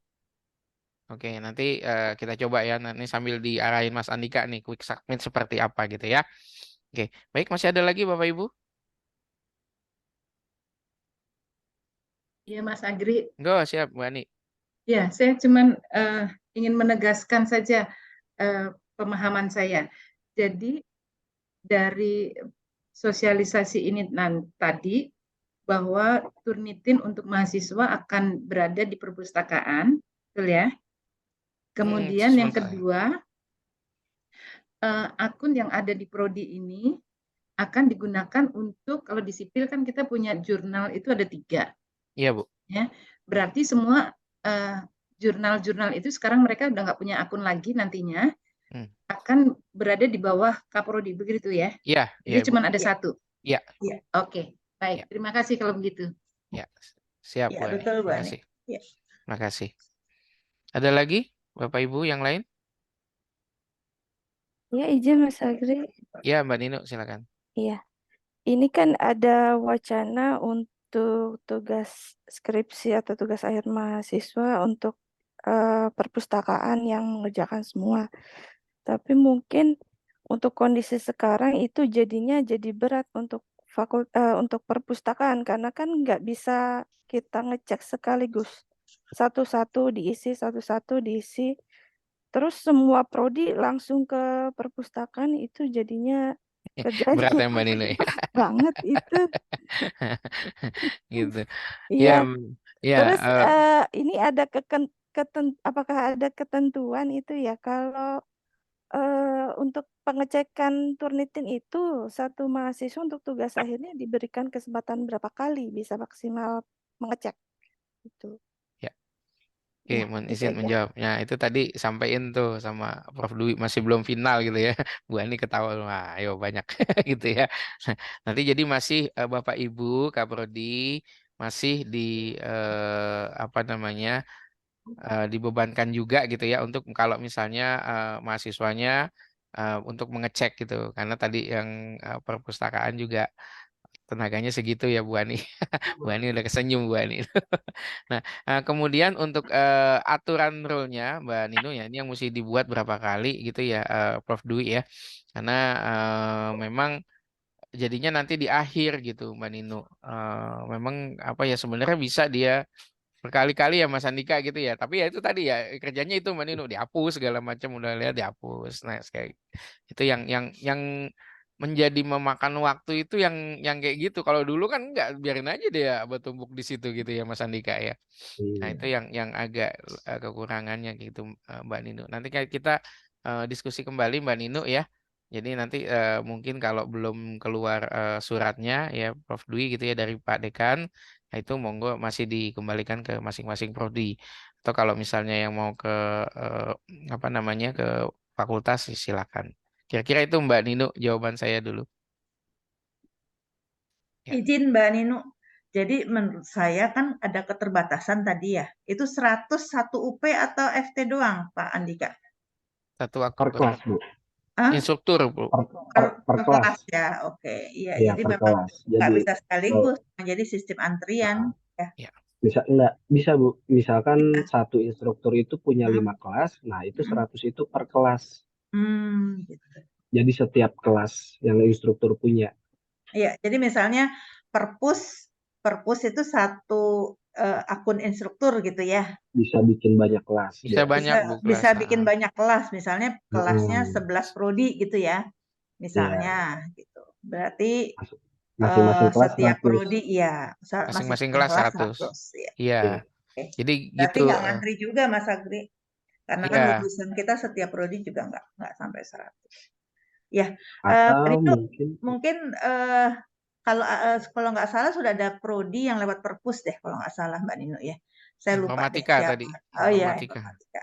oke. Nanti kita coba ya. Nanti sambil diarahin Mas Andika nih, quick submit seperti apa gitu ya. Oke, baik. Masih ada lagi Bapak Ibu? Ya, Mas Agri. Enggak, siap, Bu Ani. Ya, saya cuman ingin menegaskan saja pemahaman saya. Jadi dari sosialisasi ini tadi bahwa Turnitin untuk mahasiswa akan berada di perpustakaan, betul ya? Kemudian yang Sementara. kedua, akun yang ada di Prodi ini akan digunakan untuk, kalau di sipil kan kita punya jurnal itu ada 3. Iya, Bu. Ya, berarti semua jurnal-jurnal itu sekarang mereka udah nggak punya akun lagi nantinya, akan berada di bawah Kaprodi, begitu ya? Iya, Jadi iya, Bu. cuma ada satu. Iya. Oke, baik. Ya. Terima kasih kalau begitu. Ya, siap, Ya, Bu Ani. betul, Bu Terima Ani. kasih. Ya. Terima kasih. Ada lagi Bapak Ibu yang lain? Ya, izin Mas Agri. Ya, Mbak Nino, silakan. Iya. Ini kan ada wacana untuk tugas skripsi atau tugas akhir mahasiswa untuk perpustakaan yang mengerjakan semua. Tapi mungkin untuk kondisi sekarang itu jadinya jadi berat untuk untuk perpustakaan karena kan nggak bisa kita ngecek sekaligus. Satu-satu diisi. Terus semua prodi langsung ke perpustakaan itu jadinya kerjanya Berat ya Mbak Nino ya. banget itu. Gitu. Iya. Ya, Terus ini ada apakah ada ketentuan itu ya kalau untuk pengecekan Turnitin itu satu mahasiswa untuk tugas akhirnya diberikan kesempatan berapa kali bisa maksimal mengecek itu. ya. Oke, Ya, mohon itu izin aja. menjawabnya. Itu tadi sampaikan tuh sama Prof. Dwi, masih belum final gitu ya. Bu Ani ketawa, wah, ayo banyak gitu ya. Nanti jadi masih Bapak Ibu Kaprodi masih di apa namanya dibebankan juga gitu ya untuk kalau misalnya mahasiswanya untuk mengecek gitu. Karena tadi yang perpustakaan juga tenaganya segitu ya Bu Ani. Bu Ani udah kesenyum Bu Ani. Nah, kemudian untuk aturan rule-nya Mbak Nino ya, ini yang mesti dibuat berapa kali gitu ya, Prof. Dwi ya. Karena memang jadinya nanti di akhir gitu Mbak Nino. Memang apa ya sebenarnya bisa dia berkali-kali ya Mas Andika gitu ya. Tapi ya itu tadi ya kerjanya itu Mbak Nino dihapus segala macam udah lihat dihapus. Nah, kayak itu yang menjadi memakan waktu itu yang kayak gitu. Kalau dulu kan enggak biarin aja dia bertumbuk di situ gitu ya Mas Andika ya. Nah, itu Iya. yang agak kekurangannya gitu Mbak Nino. Nanti kayak kita diskusi kembali Mbak Nino ya. Jadi nanti mungkin kalau belum keluar suratnya ya Prof Dwi gitu ya dari Pak Dekan, nah itu monggo masih dikembalikan ke masing-masing prodi. Atau kalau misalnya yang mau ke apa namanya ke fakultas silakan. Kira-kira itu Mbak Nino jawaban saya dulu. Ya. Izin Mbak Nino. Jadi menurut saya kan ada keterbatasan tadi ya. Itu 101 UP atau FT doang, Pak Andika? Satu waktu Per kelas, Bu. Hah? instruktur Bu. Per kelas. kelas ya, oke. Iya, Iya, jadi per memang kelas. nggak Jadi bisa sekaligus, menjadi sistem antrian. Ya. Ya. bisa Bu. Misalkan satu instruktur itu punya 5 kelas, nah itu 100 itu per kelas. Gitu. Jadi setiap kelas yang instruktur punya. Iya, jadi misalnya perpus itu akun instruktur gitu ya. Bisa bikin banyak kelas Bisa dia. banyak Bu Bisa kelas. bikin banyak kelas, misalnya kelasnya Hmm, 11 prodi gitu ya, iya, misalnya gitu. Berarti Mas- masing-masing kelas setiap 100. prodi ya Masing-masing masing-masing kelas kelas 100. 100 ya. Iya. Oke. Jadi Berarti gitu. nggak ngantri juga Mas Agri, karena kan Iya. lulusan kita setiap prodi juga nggak sampai 100. Ya, Atau itu mungkin mungkin kalau nggak salah sudah ada prodi yang lewat perpus deh kalau nggak salah Mbak Nino ya. Saya lupa deh Informatika siapa. tadi. Oh iya, Informatika. informatika.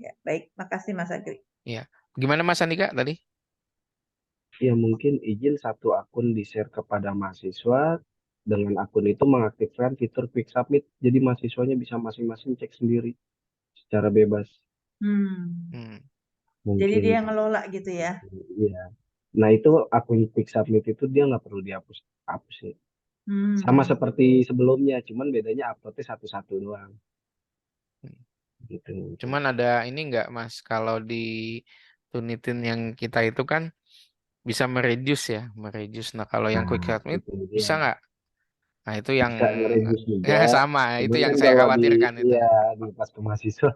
Ya, baik, makasih Mas Agri. Iya. Gimana Mas Andika tadi? ya mungkin izin satu akun di-share kepada mahasiswa, dengan akun itu mengaktifkan fitur quick submit, jadi mahasiswanya bisa masing-masing cek sendiri secara bebas. Hmm. Jadi Mungkin dia yang ngelola gitu ya. iya. Nah itu akun quick submit itu dia nggak perlu dihapus sih. Sama seperti sebelumnya, cuman bedanya uploadnya satu-satu doang. Gitu. Cuman ada ini enggak Mas, kalau di Tunitin yang kita itu kan bisa mereduce ya, mereduce. Nah kalau yang quick Nah, submit itu dia. bisa nggak? Nah itu yang Bisa nge-reduce juga. sama, itu Cuman yang kan saya kalau khawatirkan itu. di pas ke mahasiswa,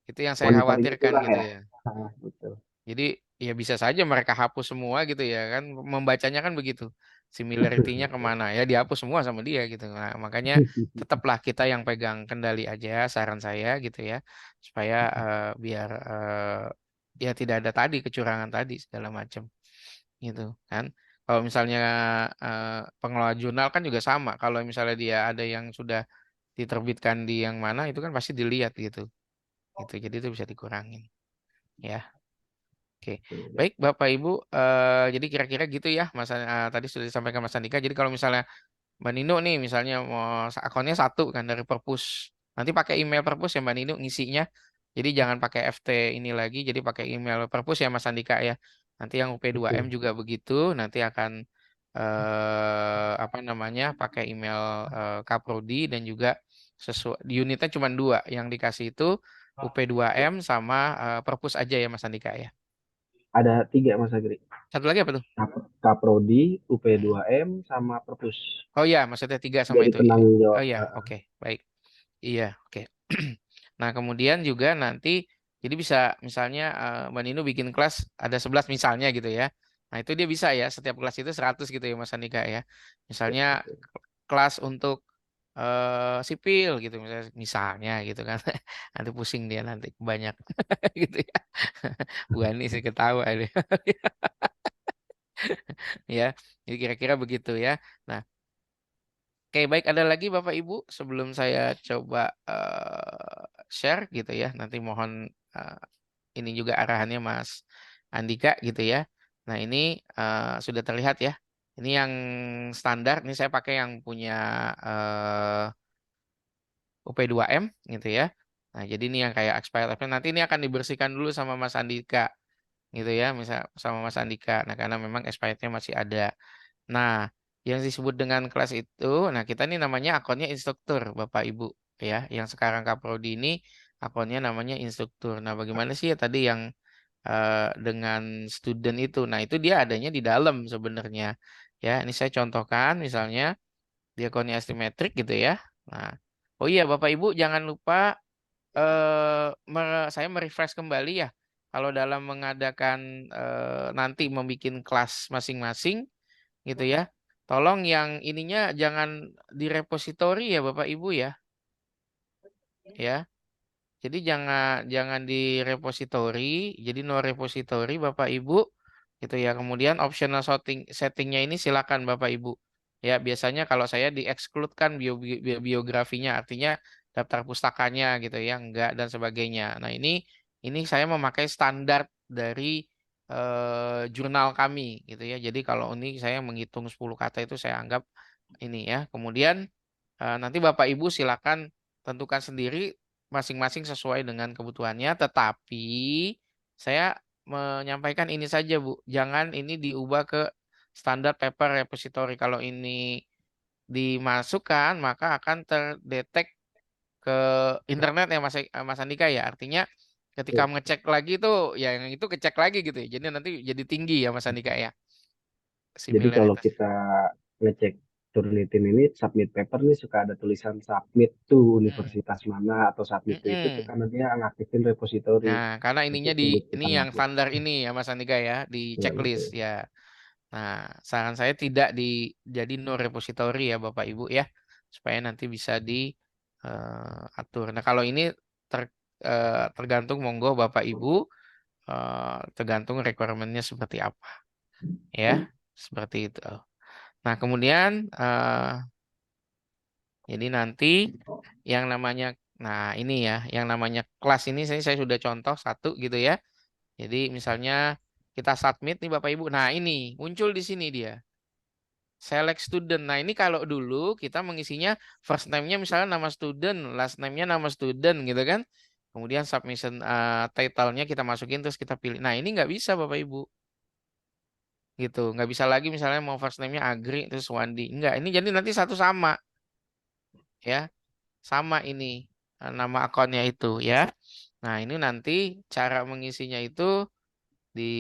Itu yang saya monitoring khawatirkan itulah gitu ya. ya. Nah, betul. Jadi ya bisa saja mereka hapus semua gitu ya kan, membacanya kan begitu. Similarity-nya kemana ya dihapus semua sama dia gitu. Nah makanya tetaplah kita yang pegang kendali aja, saran saya gitu ya, supaya biar ya tidak ada tadi kecurangan tadi segala macam gitu kan. Kalau misalnya pengelola jurnal kan juga sama. Kalau misalnya dia ada yang sudah diterbitkan di yang mana itu kan pasti dilihat gitu. Gitu. Jadi itu bisa dikurangin ya. Oke, baik Bapak Ibu, jadi kira-kira gitu ya, Mas. Tadi sudah disampaikan Mas Andika. Jadi kalau misalnya Mbak Nino nih, misalnya mau akunnya satu kan dari Perpus, nanti pakai email Perpus ya Mbak Nino ngisinya. Jadi jangan pakai FT ini lagi, jadi pakai email Perpus ya Mas Andika ya. Nanti yang UP2M juga begitu, nanti akan apa namanya, pakai email Kaprodi dan juga sesuai unitnya cuma 2 yang dikasih itu UP2M sama Perpus aja ya Mas Andika ya. Ada 3 Mas Agri. Satu lagi apa tuh? Kaprodi, UP2M, sama Perpus. Oh iya, maksudnya 3 sama Jadi itu. penanggung Oh jawab. iya, oke, baik. Iya, oke. Nah, kemudian juga nanti, jadi bisa misalnya Mbak Nino bikin kelas ada 11 misalnya gitu ya. Nah, itu dia bisa ya, setiap kelas itu 100 gitu ya Mas Andika ya. Misalnya kelas untuk sipil gitu misalnya gitu kan. Nanti pusing dia nanti banyak gitu ya. Bu Ani sih ketawa dia. Ya, jadi kira-kira begitu ya. Nah, oke, baik. Ada lagi Bapak Ibu sebelum saya coba share gitu ya. Nanti mohon eh, ini juga arahannya Mas Andika gitu ya. Nah, ini sudah terlihat ya. Ini yang standar. Ini saya pakai yang punya UP2M gitu ya. Nah, jadi ini yang kayak expired. Tapi nanti ini akan dibersihkan dulu sama Mas Andika gitu ya. Misal sama Mas Andika. Nah, karena memang expirednya masih ada. Nah, yang disebut dengan kelas itu, nah kita ini namanya akunnya instruktur, Bapak Ibu, ya. Yang sekarang Kaprodi ini akunnya namanya instruktur. Nah, bagaimana sih ya tadi yang dengan student itu? Nah, itu dia adanya di dalam sebenarnya. Ya, ini saya contohkan misalnya di akunnya Estimetric gitu ya. Nah, oh iya Bapak Ibu jangan lupa saya merefresh kembali ya. Kalau dalam mengadakan nanti membuat kelas masing-masing gitu ya. Tolong yang ininya jangan di repositori ya Bapak Ibu ya. Ya. Jadi jangan jangan di repositori, jadi no repositori Bapak Ibu gitu ya. Kemudian optional settingnya ini silakan Bapak Ibu. Ya, biasanya kalau saya diekskludkan biografinya artinya daftar pustakanya gitu ya, enggak dan sebagainya. Nah, ini saya memakai standar dari jurnal kami gitu ya. Jadi kalau ini saya menghitung 10 kata itu saya anggap ini ya. Kemudian nanti Bapak Ibu silakan tentukan sendiri masing-masing sesuai dengan kebutuhannya, tetapi saya menyampaikan ini saja, Bu. Jangan ini diubah ke standar paper repository. Kalau ini dimasukkan, maka akan terdetek ke internet ya Mas Andika ya. Artinya ketika mengecek lagi tuh ya yang itu kecek lagi gitu ya. Jadi nanti jadi tinggi ya Mas Andika ya. Jadi kalau Similaritas. kita ngecek Turnitin ini submit paper nih suka ada tulisan submit to Hmm. universitas mana atau submit to itu tuh Mm-mm. karena dia ngaktifin repository Nah, karena ininya untuk di tunggu ini kita yang ngupload. standar ini ya Mas Andika ya, di Ya checklist betul. ya. Nah, saran saya tidak jadi no repository ya Bapak Ibu ya, supaya nanti bisa diatur. Nah, kalau ini ter, tergantung monggo Bapak Ibu, tergantung requirement-nya seperti apa ya, seperti itu. Nah, kemudian jadi nanti yang namanya, nah ini ya, yang namanya kelas ini saya sudah contoh satu gitu ya. Jadi misalnya kita submit nih Bapak Ibu. Nah, ini muncul di sini dia. Select student. Nah, ini kalau dulu kita mengisinya first name-nya misalnya nama student, last name-nya nama student gitu kan. Kemudian submission title-nya kita masukin terus kita pilih. Nah, ini nggak bisa Bapak Ibu. Gitu. Nggak bisa lagi misalnya mau first name-nya Agri terus Wandi. Enggak, ini jadi nanti satu sama ya. Sama ini nama akunnya itu ya. Nah, ini nanti cara mengisinya itu di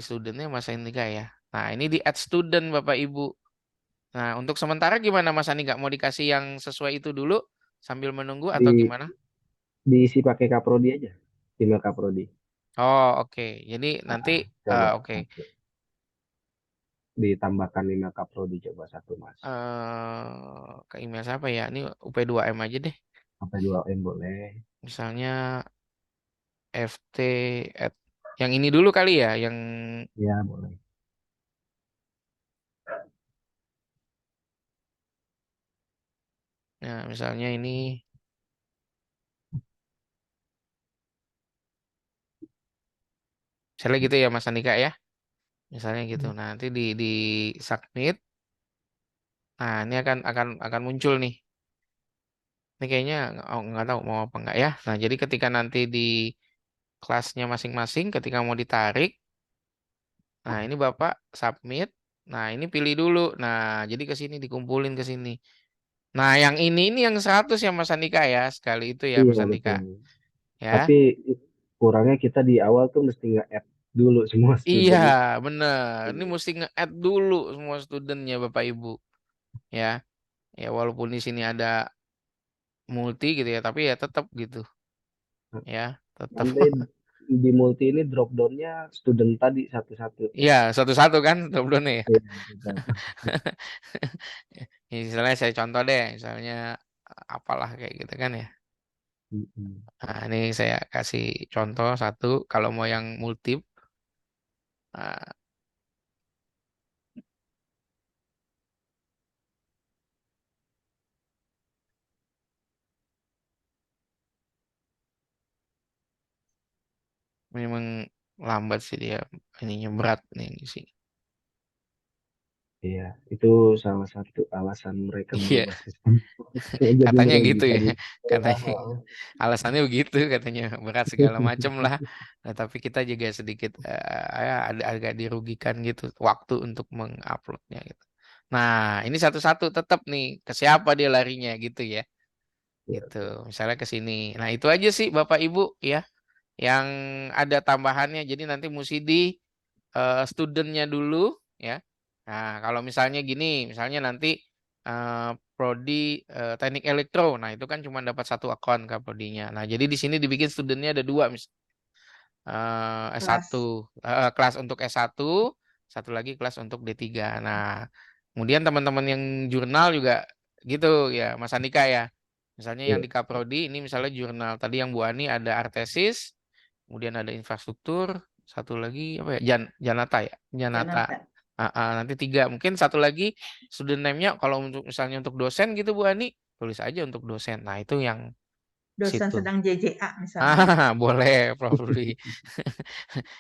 studentnya Mas Andika ya. Nah, ini di add student Bapak Ibu. Nah, untuk sementara gimana Mas Andika? Mau dikasih yang sesuai itu dulu sambil menunggu atau Di gimana? diisi pakai Kaprodi aja, email Kaprodi. Oh, oke. Jadi nanti Coba oke. satu. Ditambahkan email Kaprodi coba satu Mas. Ke email siapa ya? Ini UP2M aja deh. Sampai 2M boleh. Misalnya FT yang ini dulu kali ya, yang Ya boleh. nah, misalnya ini misalnya gitu ya Mas Andika ya. Misalnya gitu. Nah, nanti di submit. Nah, ini akan muncul nih. Ini kayaknya nggak tahu mau apa enggak ya. Nah, jadi ketika nanti di kelasnya masing-masing, ketika mau ditarik, nah ini Bapak submit. Nah, ini pilih dulu. Nah, jadi ke sini dikumpulin ke sini. Nah, yang ini yang 100 ya Mas Andika ya. Sekali itu ya Iya Mas Andika. betul. Ya. Tapi kurangnya kita di awal tuh mesti nge-add dulu semua Iya, student. bener. Ini mesti nge-add dulu semua studentnya Bapak Ibu. Ya. Ya, walaupun di sini ada multi gitu ya, tapi ya tetap gitu. Ya, tetap. Nanti di multi ini drop down-nya student tadi satu-satu. Iya, satu-satu kan drop-down-nya ya. Iya, satu-satu. Misalnya saya contoh deh, misalnya apalah kayak gitu kan ya. Mm-mm. Nah, ini saya kasih contoh satu, kalau mau yang multi, nah, memang lambat sih dia, ininya berat nih sih. Iya, itu salah satu alasan mereka Iya, merubah sistem. Jadi katanya gitu merugikan. ya, katanya alasannya begitu, katanya berat segala macam lah. Nah, tapi kita juga sedikit ya ada agak dirugikan gitu waktu untuk menguploadnya gitu. Nah, ini satu-satu tetap nih ke siapa dia larinya gitu ya. Ya, Gitu. Misalnya ke sini. Nah, itu aja sih Bapak Ibu ya yang ada tambahannya. Jadi nanti mesti di studentnya dulu ya. Nah, kalau misalnya gini, misalnya nanti eh, prodi teknik elektro. Nah, itu kan cuma dapat satu akun prodinya. Nah, jadi di sini dibikin studentnya ada dua S1 Kelas. kelas untuk S1, satu lagi kelas untuk D3. Nah, kemudian teman-teman yang jurnal juga gitu ya, Mas Andika ya. Misalnya yang ya. di Kaprodi ini misalnya jurnal tadi yang Bu Ani ada Artesis, kemudian ada infrastruktur, satu lagi apa ya? Janata ya, Janata. Janata. Nanti tiga. Mungkin satu lagi student name-nya kalau untuk misalnya untuk dosen gitu Bu Ani, tulis aja untuk dosen. Nah, itu yang Dosen situ. sedang JJA misalnya. Boleh, probably.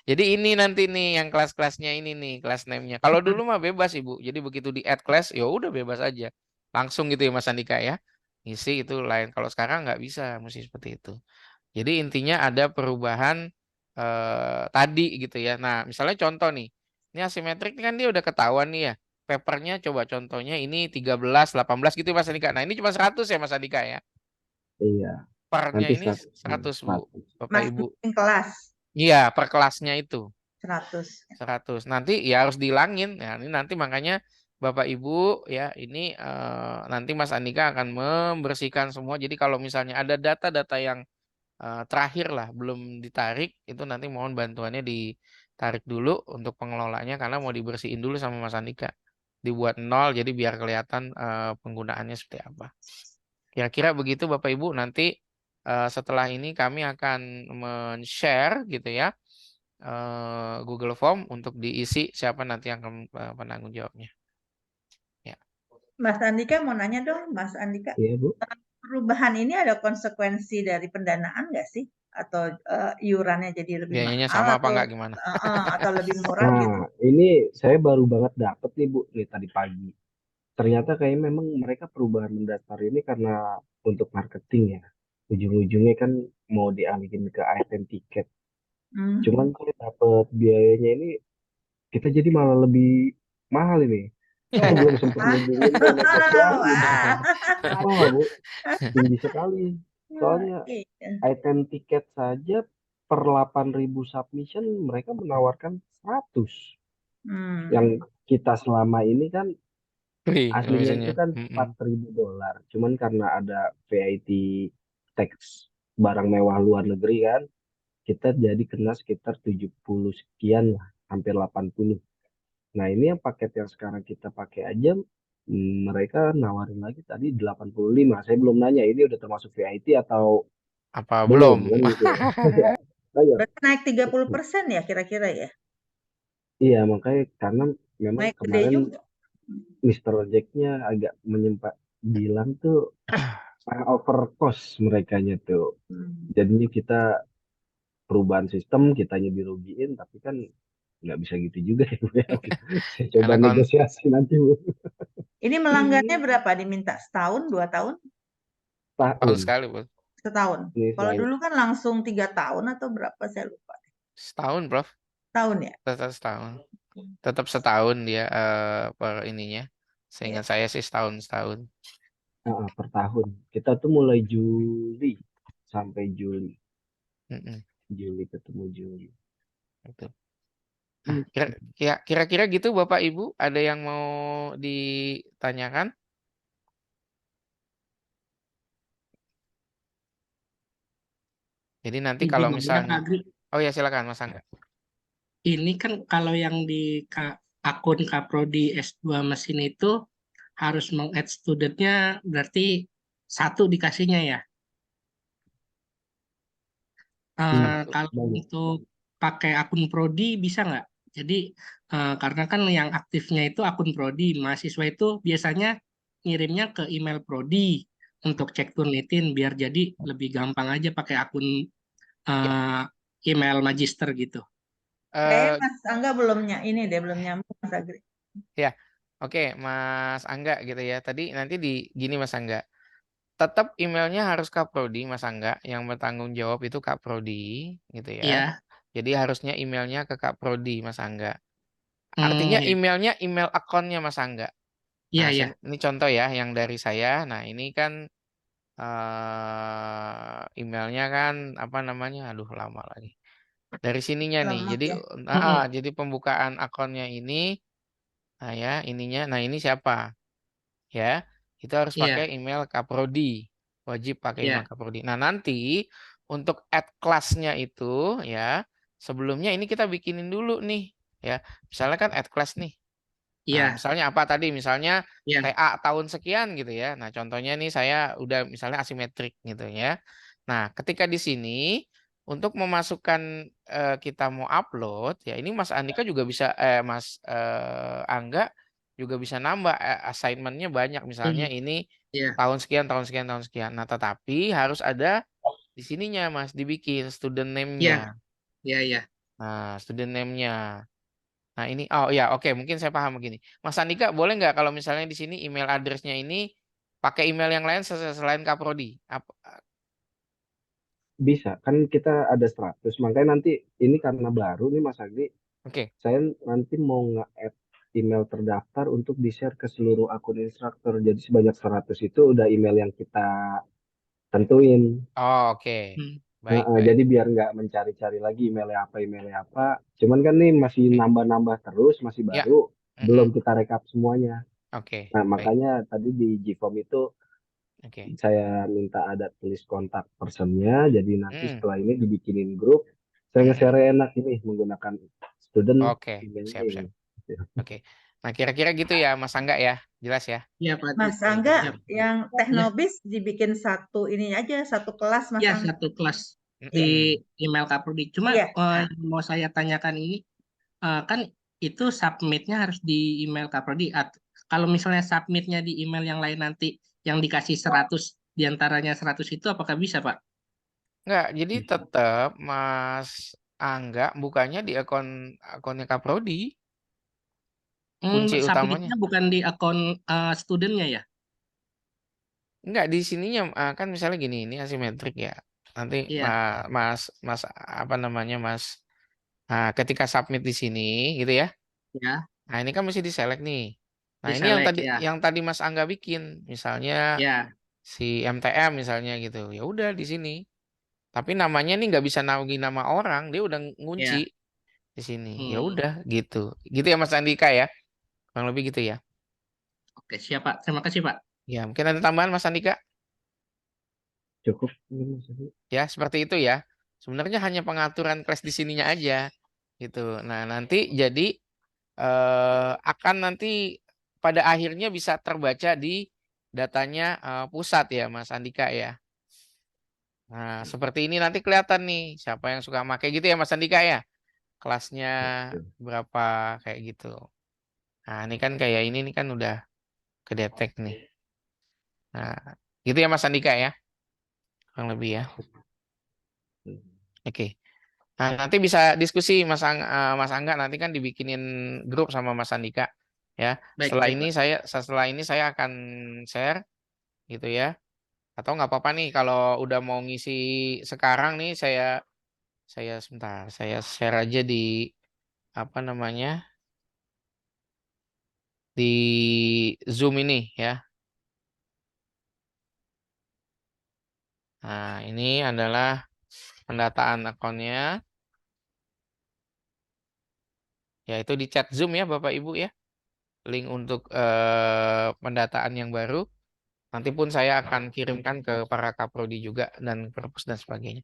Jadi ini nanti nih yang kelas-kelasnya ini nih, kelas name-nya. Kalau dulu mah bebas Ibu. Jadi begitu di add class, ya udah bebas aja. Langsung gitu ya Mas Andika ya. Ngisi itu lain. Kalau sekarang nggak bisa, mesti seperti itu. Jadi intinya ada perubahan tadi gitu ya. Nah, misalnya contoh nih. Ini asimetrik kan dia udah ketahuan nih ya. Papernya coba contohnya ini 13, 18 gitu Mas Andika. Nah, ini cuma 100 ya Mas Andika ya. Iya, Pernya nanti ini 100 Bu, 100. Bapak Ibu. Masing kelas Iya, per kelasnya itu 100. 100. Nanti ya harus dihilangin. Ya, ini nanti makanya Bapak Ibu ya ini nanti Mas Andika akan membersihkan semua. Jadi kalau misalnya ada data-data yang terakhir lah belum ditarik, itu nanti mohon bantuannya ditarik dulu untuk pengelolanya karena mau dibersihin dulu sama Mas Andika. Dibuat nol jadi biar kelihatan penggunaannya seperti apa. Kira-kira begitu Bapak Ibu. Nanti setelah ini kami akan men-share gitu ya Google Form untuk diisi siapa nanti yang akan penanggung jawabnya. Ya. Mas Andika mau nanya dong, Mas Andika. Iya, Bu. Perubahan ini ada konsekuensi dari pendanaan nggak sih? Atau iurannya jadi lebih Biayanya mahal sama apa atau enggak gimana? atau lebih murah gitu? Nah, ini saya baru banget dapet nih, Bu, nih tadi pagi. Ternyata kayaknya memang mereka perubahan mendasar ini karena untuk marketing ya. Ujung-ujungnya kan mau dialihin ke ASN tiket. Hmm. Cuman kalau dapat biayanya ini kita jadi malah lebih mahal ini. Saya belum sempat ngubungin mau negosiasi. Wah, Bu, tinggi sekali. Soalnya item tiket saja per 8.000 submission mereka menawarkan 100. Yang kita selama ini kan Wih, aslinya itu misalnya. kan $4.000. Cuman karena ada VAT tax barang mewah luar negeri kan, kita jadi kena sekitar 70 sekian lah, hampir 80. Nah, ini yang paket yang sekarang kita pakai aja mereka nawarin lagi tadi 85. Saya belum nanya ini udah termasuk VAT atau Apa belum belum? kan gitu ya. Ya, ayo. Berarti naik 30% ya kira-kira ya? Iya, makanya karena memang Naik gede kemarin juga. Mr. Jack-nya agak menyempat bilang tuh over cost merekanya tuh. Jadinya kita perubahan sistem kitanya dirugiin, tapi kan nggak bisa gitu juga ya, Bu, ya. Saya coba Karena negosiasi nanti, Bu. Ini melanggarnya berapa? Diminta setahun, 2 tahun? tahun Tahun. sekali, Bu. Setahun. Ini Kalau saya dulu kan langsung 3 tahun atau berapa saya lupa. Setahun, Prof. Tahun ya? Tetap setahun. Tetap setahun dia per ininya. Seingat saya sih setahun. per tahun. Kita tuh mulai Juli sampai Juli. Juli ketemu Juli. Itu. Kira-kira gitu Bapak Ibu, ada yang mau ditanyakan? Jadi nanti Izin kalau ya, Pak misalnya, Agri. oh ya silakan Mas Angga. Ini kan kalau yang di akun Kaprodi S2 mesin itu harus meng-add studentnya berarti 1 dikasihnya ya. Kalau untuk pakai akun Prodi bisa nggak? Jadi karena kan yang aktifnya itu akun Prodi, mahasiswa itu biasanya ngirimnya ke email Prodi untuk cek Turnitin biar jadi lebih gampang aja pakai akun email magister gitu. Mas Angga belum nyambung Mas Agri. Ya, oke Mas Angga gitu ya. Tadi nanti gini Mas Angga. Tetap emailnya harus Kaprodi Mas Angga. Yang bertanggung jawab itu Kaprodi gitu ya. Iya. Jadi harusnya emailnya ke Kaprodi Mas Angga. Artinya Iya. emailnya email akunnya Mas Angga. Iya, Nah, iya. ini contoh ya yang dari saya. Nah, ini kan emailnya kan apa namanya? Aduh, lama lagi. Dari sininya nih. Jadi jadi pembukaan akunnya ini nah ya, ininya. Nah, ini siapa? Ya. Itu harus pakai Iya. email Kaprodi. Wajib pakai email Iya. Kaprodi. Nah, nanti untuk add kelasnya itu ya, sebelumnya ini kita bikinin dulu nih, ya. Misalnya kan add class nih. Nah, Iya. misalnya apa tadi? Misalnya Iya. TA tahun sekian gitu ya. Nah, contohnya nih saya udah misalnya asimetrik gitu ya. Nah, ketika di sini untuk memasukkan kita mau upload ya ini Mas Andika juga bisa Mas Angga juga bisa nambah assignmentnya banyak misalnya ini Iya. tahun sekian tahun sekian tahun sekian. Nah, tetapi harus ada di sininya Mas dibikin student Iya. name-nya. Iya, iya. Nah, student name-nya. Nah ini, oh ya oke mungkin saya paham begini. Mas Andika boleh nggak kalau misalnya di sini email address-nya ini pakai email yang lain selain Kaprodi? Bisa, kan kita ada 100. Makanya nanti ini karena baru nih Mas Agri, saya nanti mau nge-add email terdaftar untuk di-share ke seluruh akun instruktur. Jadi sebanyak 100 itu udah email yang kita tentuin. Oh, oke. Baik, baik. Jadi biar nggak mencari-cari lagi emailnya apa. Cuman kan nih masih nambah-nambah terus, masih baru, belum kita rekap semuanya. Oke, Nah, baik. makanya tadi di GFOM itu Oke. saya minta ada tulis kontak personnya, jadi nanti Hmm, setelah ini dibikinin grup, saya hmm, nge-share enak ini menggunakan student Oke, emailnya siap-siap. ini. Oke. Nah, kira-kira gitu ya, Mas Angga ya. Jelas ya? Iya, Pak. Mas Oke, Angga, siap. yang Ya, Teknobis dibikin satu ini aja, satu kelas Mas ya, Angga. satu kelas Mm-mm. di email Kaprodi. Cuma Iya. yang mau saya tanyakan ini, kan itu submitnya harus di email Kaprodi. Kalau misalnya submitnya di email yang lain nanti, yang dikasih 100, diantaranya 100 itu apakah bisa, Pak? Enggak, jadi tetap Mas Angga bukanya di akunnya Kaprodi. Kunci utamanya. Submitnya bukan di akun studentnya ya? Enggak, di sininya kan misalnya gini, ini asimetrik ya. Nanti Iya, Mas apa namanya, Mas, ketika submit di sini gitu ya. ya, Nah, ini kan mesti diselect nih. Nah, ini diselect ya. yang tadi Mas Angga bikin, misalnya Ya, si MTM misalnya gitu. Ya udah di sini. Tapi namanya nih nggak bisa nama orang, dia udah ngunci ya. di sini. Ya Hmm. udah gitu. Gitu ya Mas Andika ya. Kurang lebih gitu ya. Oke, siap, Pak. Terima kasih, Pak. Ya, mungkin ada tambahan Mas Andika? Cukup ini, Mas Adi. Ya, seperti itu ya. Sebenarnya hanya pengaturan kelas di sininya aja gitu. Nah, nanti jadi akan nanti pada akhirnya bisa terbaca di datanya pusat ya Mas Andika ya. Nah, seperti ini nanti kelihatan nih siapa yang suka pakai gitu ya Mas Andika ya. Kelasnya berapa kayak gitu. Nah, ini kan kayak ini kan udah kedetek nih. Nah, gitu ya Mas Andika ya. Kurang lebih ya. Oke. Nah, nanti bisa diskusi Mas Angga nanti kan dibikinin grup sama Mas Andika ya. Baik, baik, Pak. Setelah ini saya akan share gitu ya. Atau nggak apa-apa nih kalau udah mau ngisi sekarang nih saya sebentar, saya share aja di apa namanya? Di Zoom ini ya. Nah, ini adalah pendataan akunnya, yaitu di chat Zoom ya Bapak Ibu ya. Link untuk pendataan yang baru. Nanti pun saya akan kirimkan ke para kaprodi juga dan perpus dan sebagainya.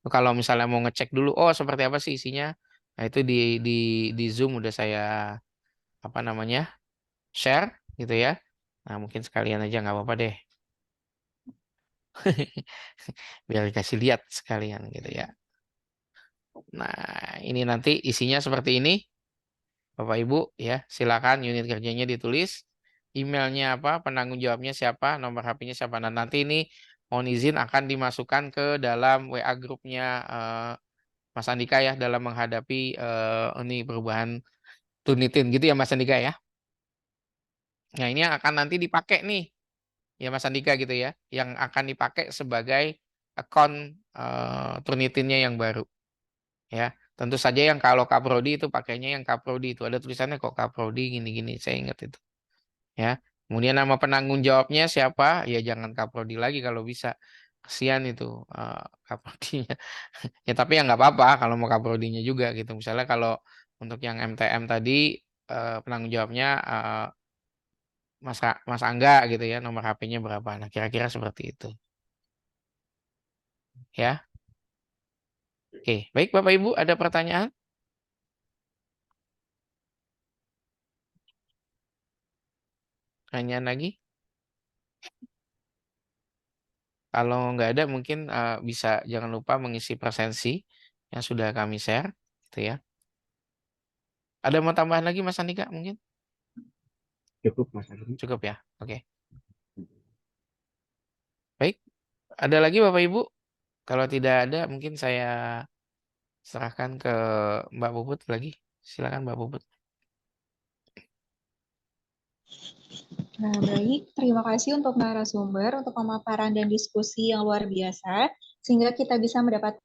Kalau misalnya mau ngecek dulu, oh seperti apa sih isinya, nah itu di Zoom udah saya apa namanya share gitu ya. Nah mungkin sekalian aja nggak apa-apa deh, biar dikasih lihat sekalian gitu ya. Nah ini nanti isinya seperti ini, Bapak Ibu ya. Silakan unit kerjanya ditulis, emailnya apa, penanggung jawabnya siapa, nomor HP-nya siapa. Nah nanti ini mohon izin akan dimasukkan ke dalam WA grupnya Mas Andika ya dalam menghadapi ini perubahan Turnitin gitu ya Mas Andika ya. Nah ini yang akan nanti dipakai nih ya Mas Andika gitu ya, yang akan dipakai sebagai akun Turnitinnya yang baru ya. Tentu saja yang kalau Kaprodi itu pakainya yang Kaprodi itu ada tulisannya kok Kaprodi gini-gini, saya ingat itu ya. Kemudian nama penanggung jawabnya siapa? Ya jangan Kaprodi lagi kalau bisa. Kasihan itu Kaprodinya. Ya tapi ya nggak apa-apa kalau mau Kaprodinya juga gitu. Misalnya kalau untuk yang MTM tadi penanggung jawabnya Mas Angga gitu ya, nomor HP-nya berapa. Nah, kira-kira seperti itu. Ya. Oke, baik Bapak Ibu, ada pertanyaan? Pertanyaan lagi? Kalau nggak ada mungkin bisa jangan lupa mengisi presensi yang sudah kami share gitu ya. Ada mau tambahan lagi Mas Andika mungkin? Cukup Mas Adi. Cukup ya. Oke. Baik, ada lagi Bapak Ibu? Kalau tidak ada mungkin saya serahkan ke Mbak Puput lagi. Silakan Mbak Puput. Nah, baik. Terima kasih untuk narasumber, untuk pemaparan dan diskusi yang luar biasa, sehingga kita bisa mendapatkan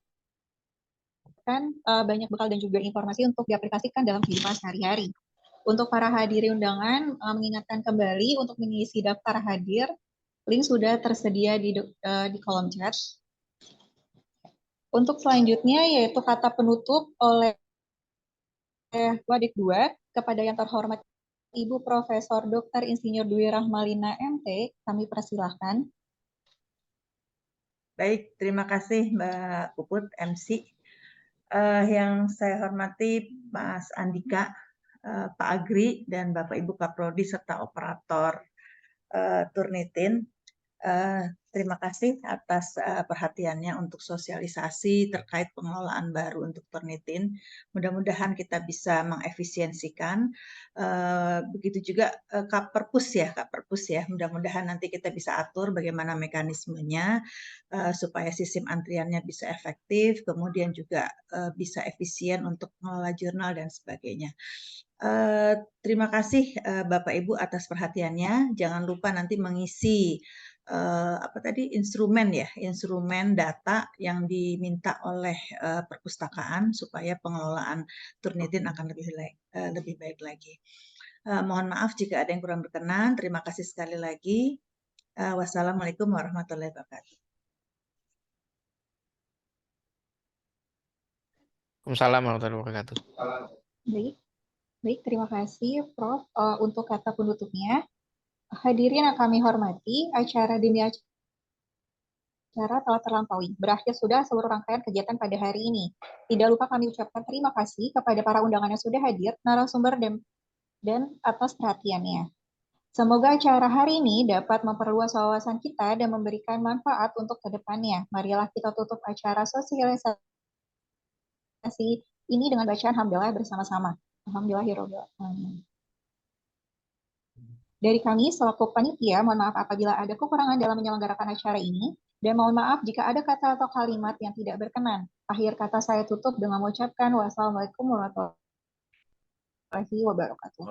banyak bekal dan juga informasi untuk diaplikasikan dalam kehidupan sehari-hari. Untuk para hadirin undangan, mengingatkan kembali untuk mengisi daftar hadir. Link sudah tersedia di kolom chat. Untuk selanjutnya yaitu kata penutup oleh Wadik 2 kepada yang terhormat Ibu Profesor Dr. Insinyur Dwi Rahmalina MT, kami persilahkan. Baik, terima kasih Mbak Puput MC. Yang saya hormati Mas Andika, Pak Agri, dan Bapak Ibu Kaprodi serta operator Turnitin. Terima kasih atas perhatiannya untuk sosialisasi terkait pengelolaan baru untuk Turnitin. Mudah-mudahan kita bisa mengefisiensikan. Begitu juga Kak Perpus ya. Mudah-mudahan nanti kita bisa atur bagaimana mekanismenya supaya sistem antriannya bisa efektif, kemudian juga bisa efisien untuk mengelola jurnal dan sebagainya. Terima kasih Bapak Ibu atas perhatiannya. Jangan lupa nanti mengisi instrumen data yang diminta oleh perpustakaan supaya pengelolaan Turnitin akan lebih baik lagi. Mohon maaf jika ada yang kurang berkenan. Terima kasih sekali lagi. Wassalamualaikum warahmatullahi wabarakatuh. Waalaikumsalam warahmatullahi wabarakatuh. Baik, terima kasih Prof. Untuk kata penutupnya. Hadirin yang kami hormati, acara demi acara telah terlampaui. Berakhir sudah seluruh rangkaian kegiatan pada hari ini. Tidak lupa kami ucapkan terima kasih kepada para undangan yang sudah hadir, narasumber dan atas perhatiannya. Semoga acara hari ini dapat memperluas wawasan kita dan memberikan manfaat untuk kedepannya. Marilah kita tutup acara sosialisasi ini dengan bacaan Alhamdulillah bersama-sama. Alhamdulillahirabbil alamin. Dari kami selaku panitia, mohon maaf apabila ada kekurangan dalam menyelenggarakan acara ini, dan mohon maaf jika ada kata atau kalimat yang tidak berkenan. Akhir kata saya tutup dengan mengucapkan wassalamualaikum warahmatullahi wabarakatuh.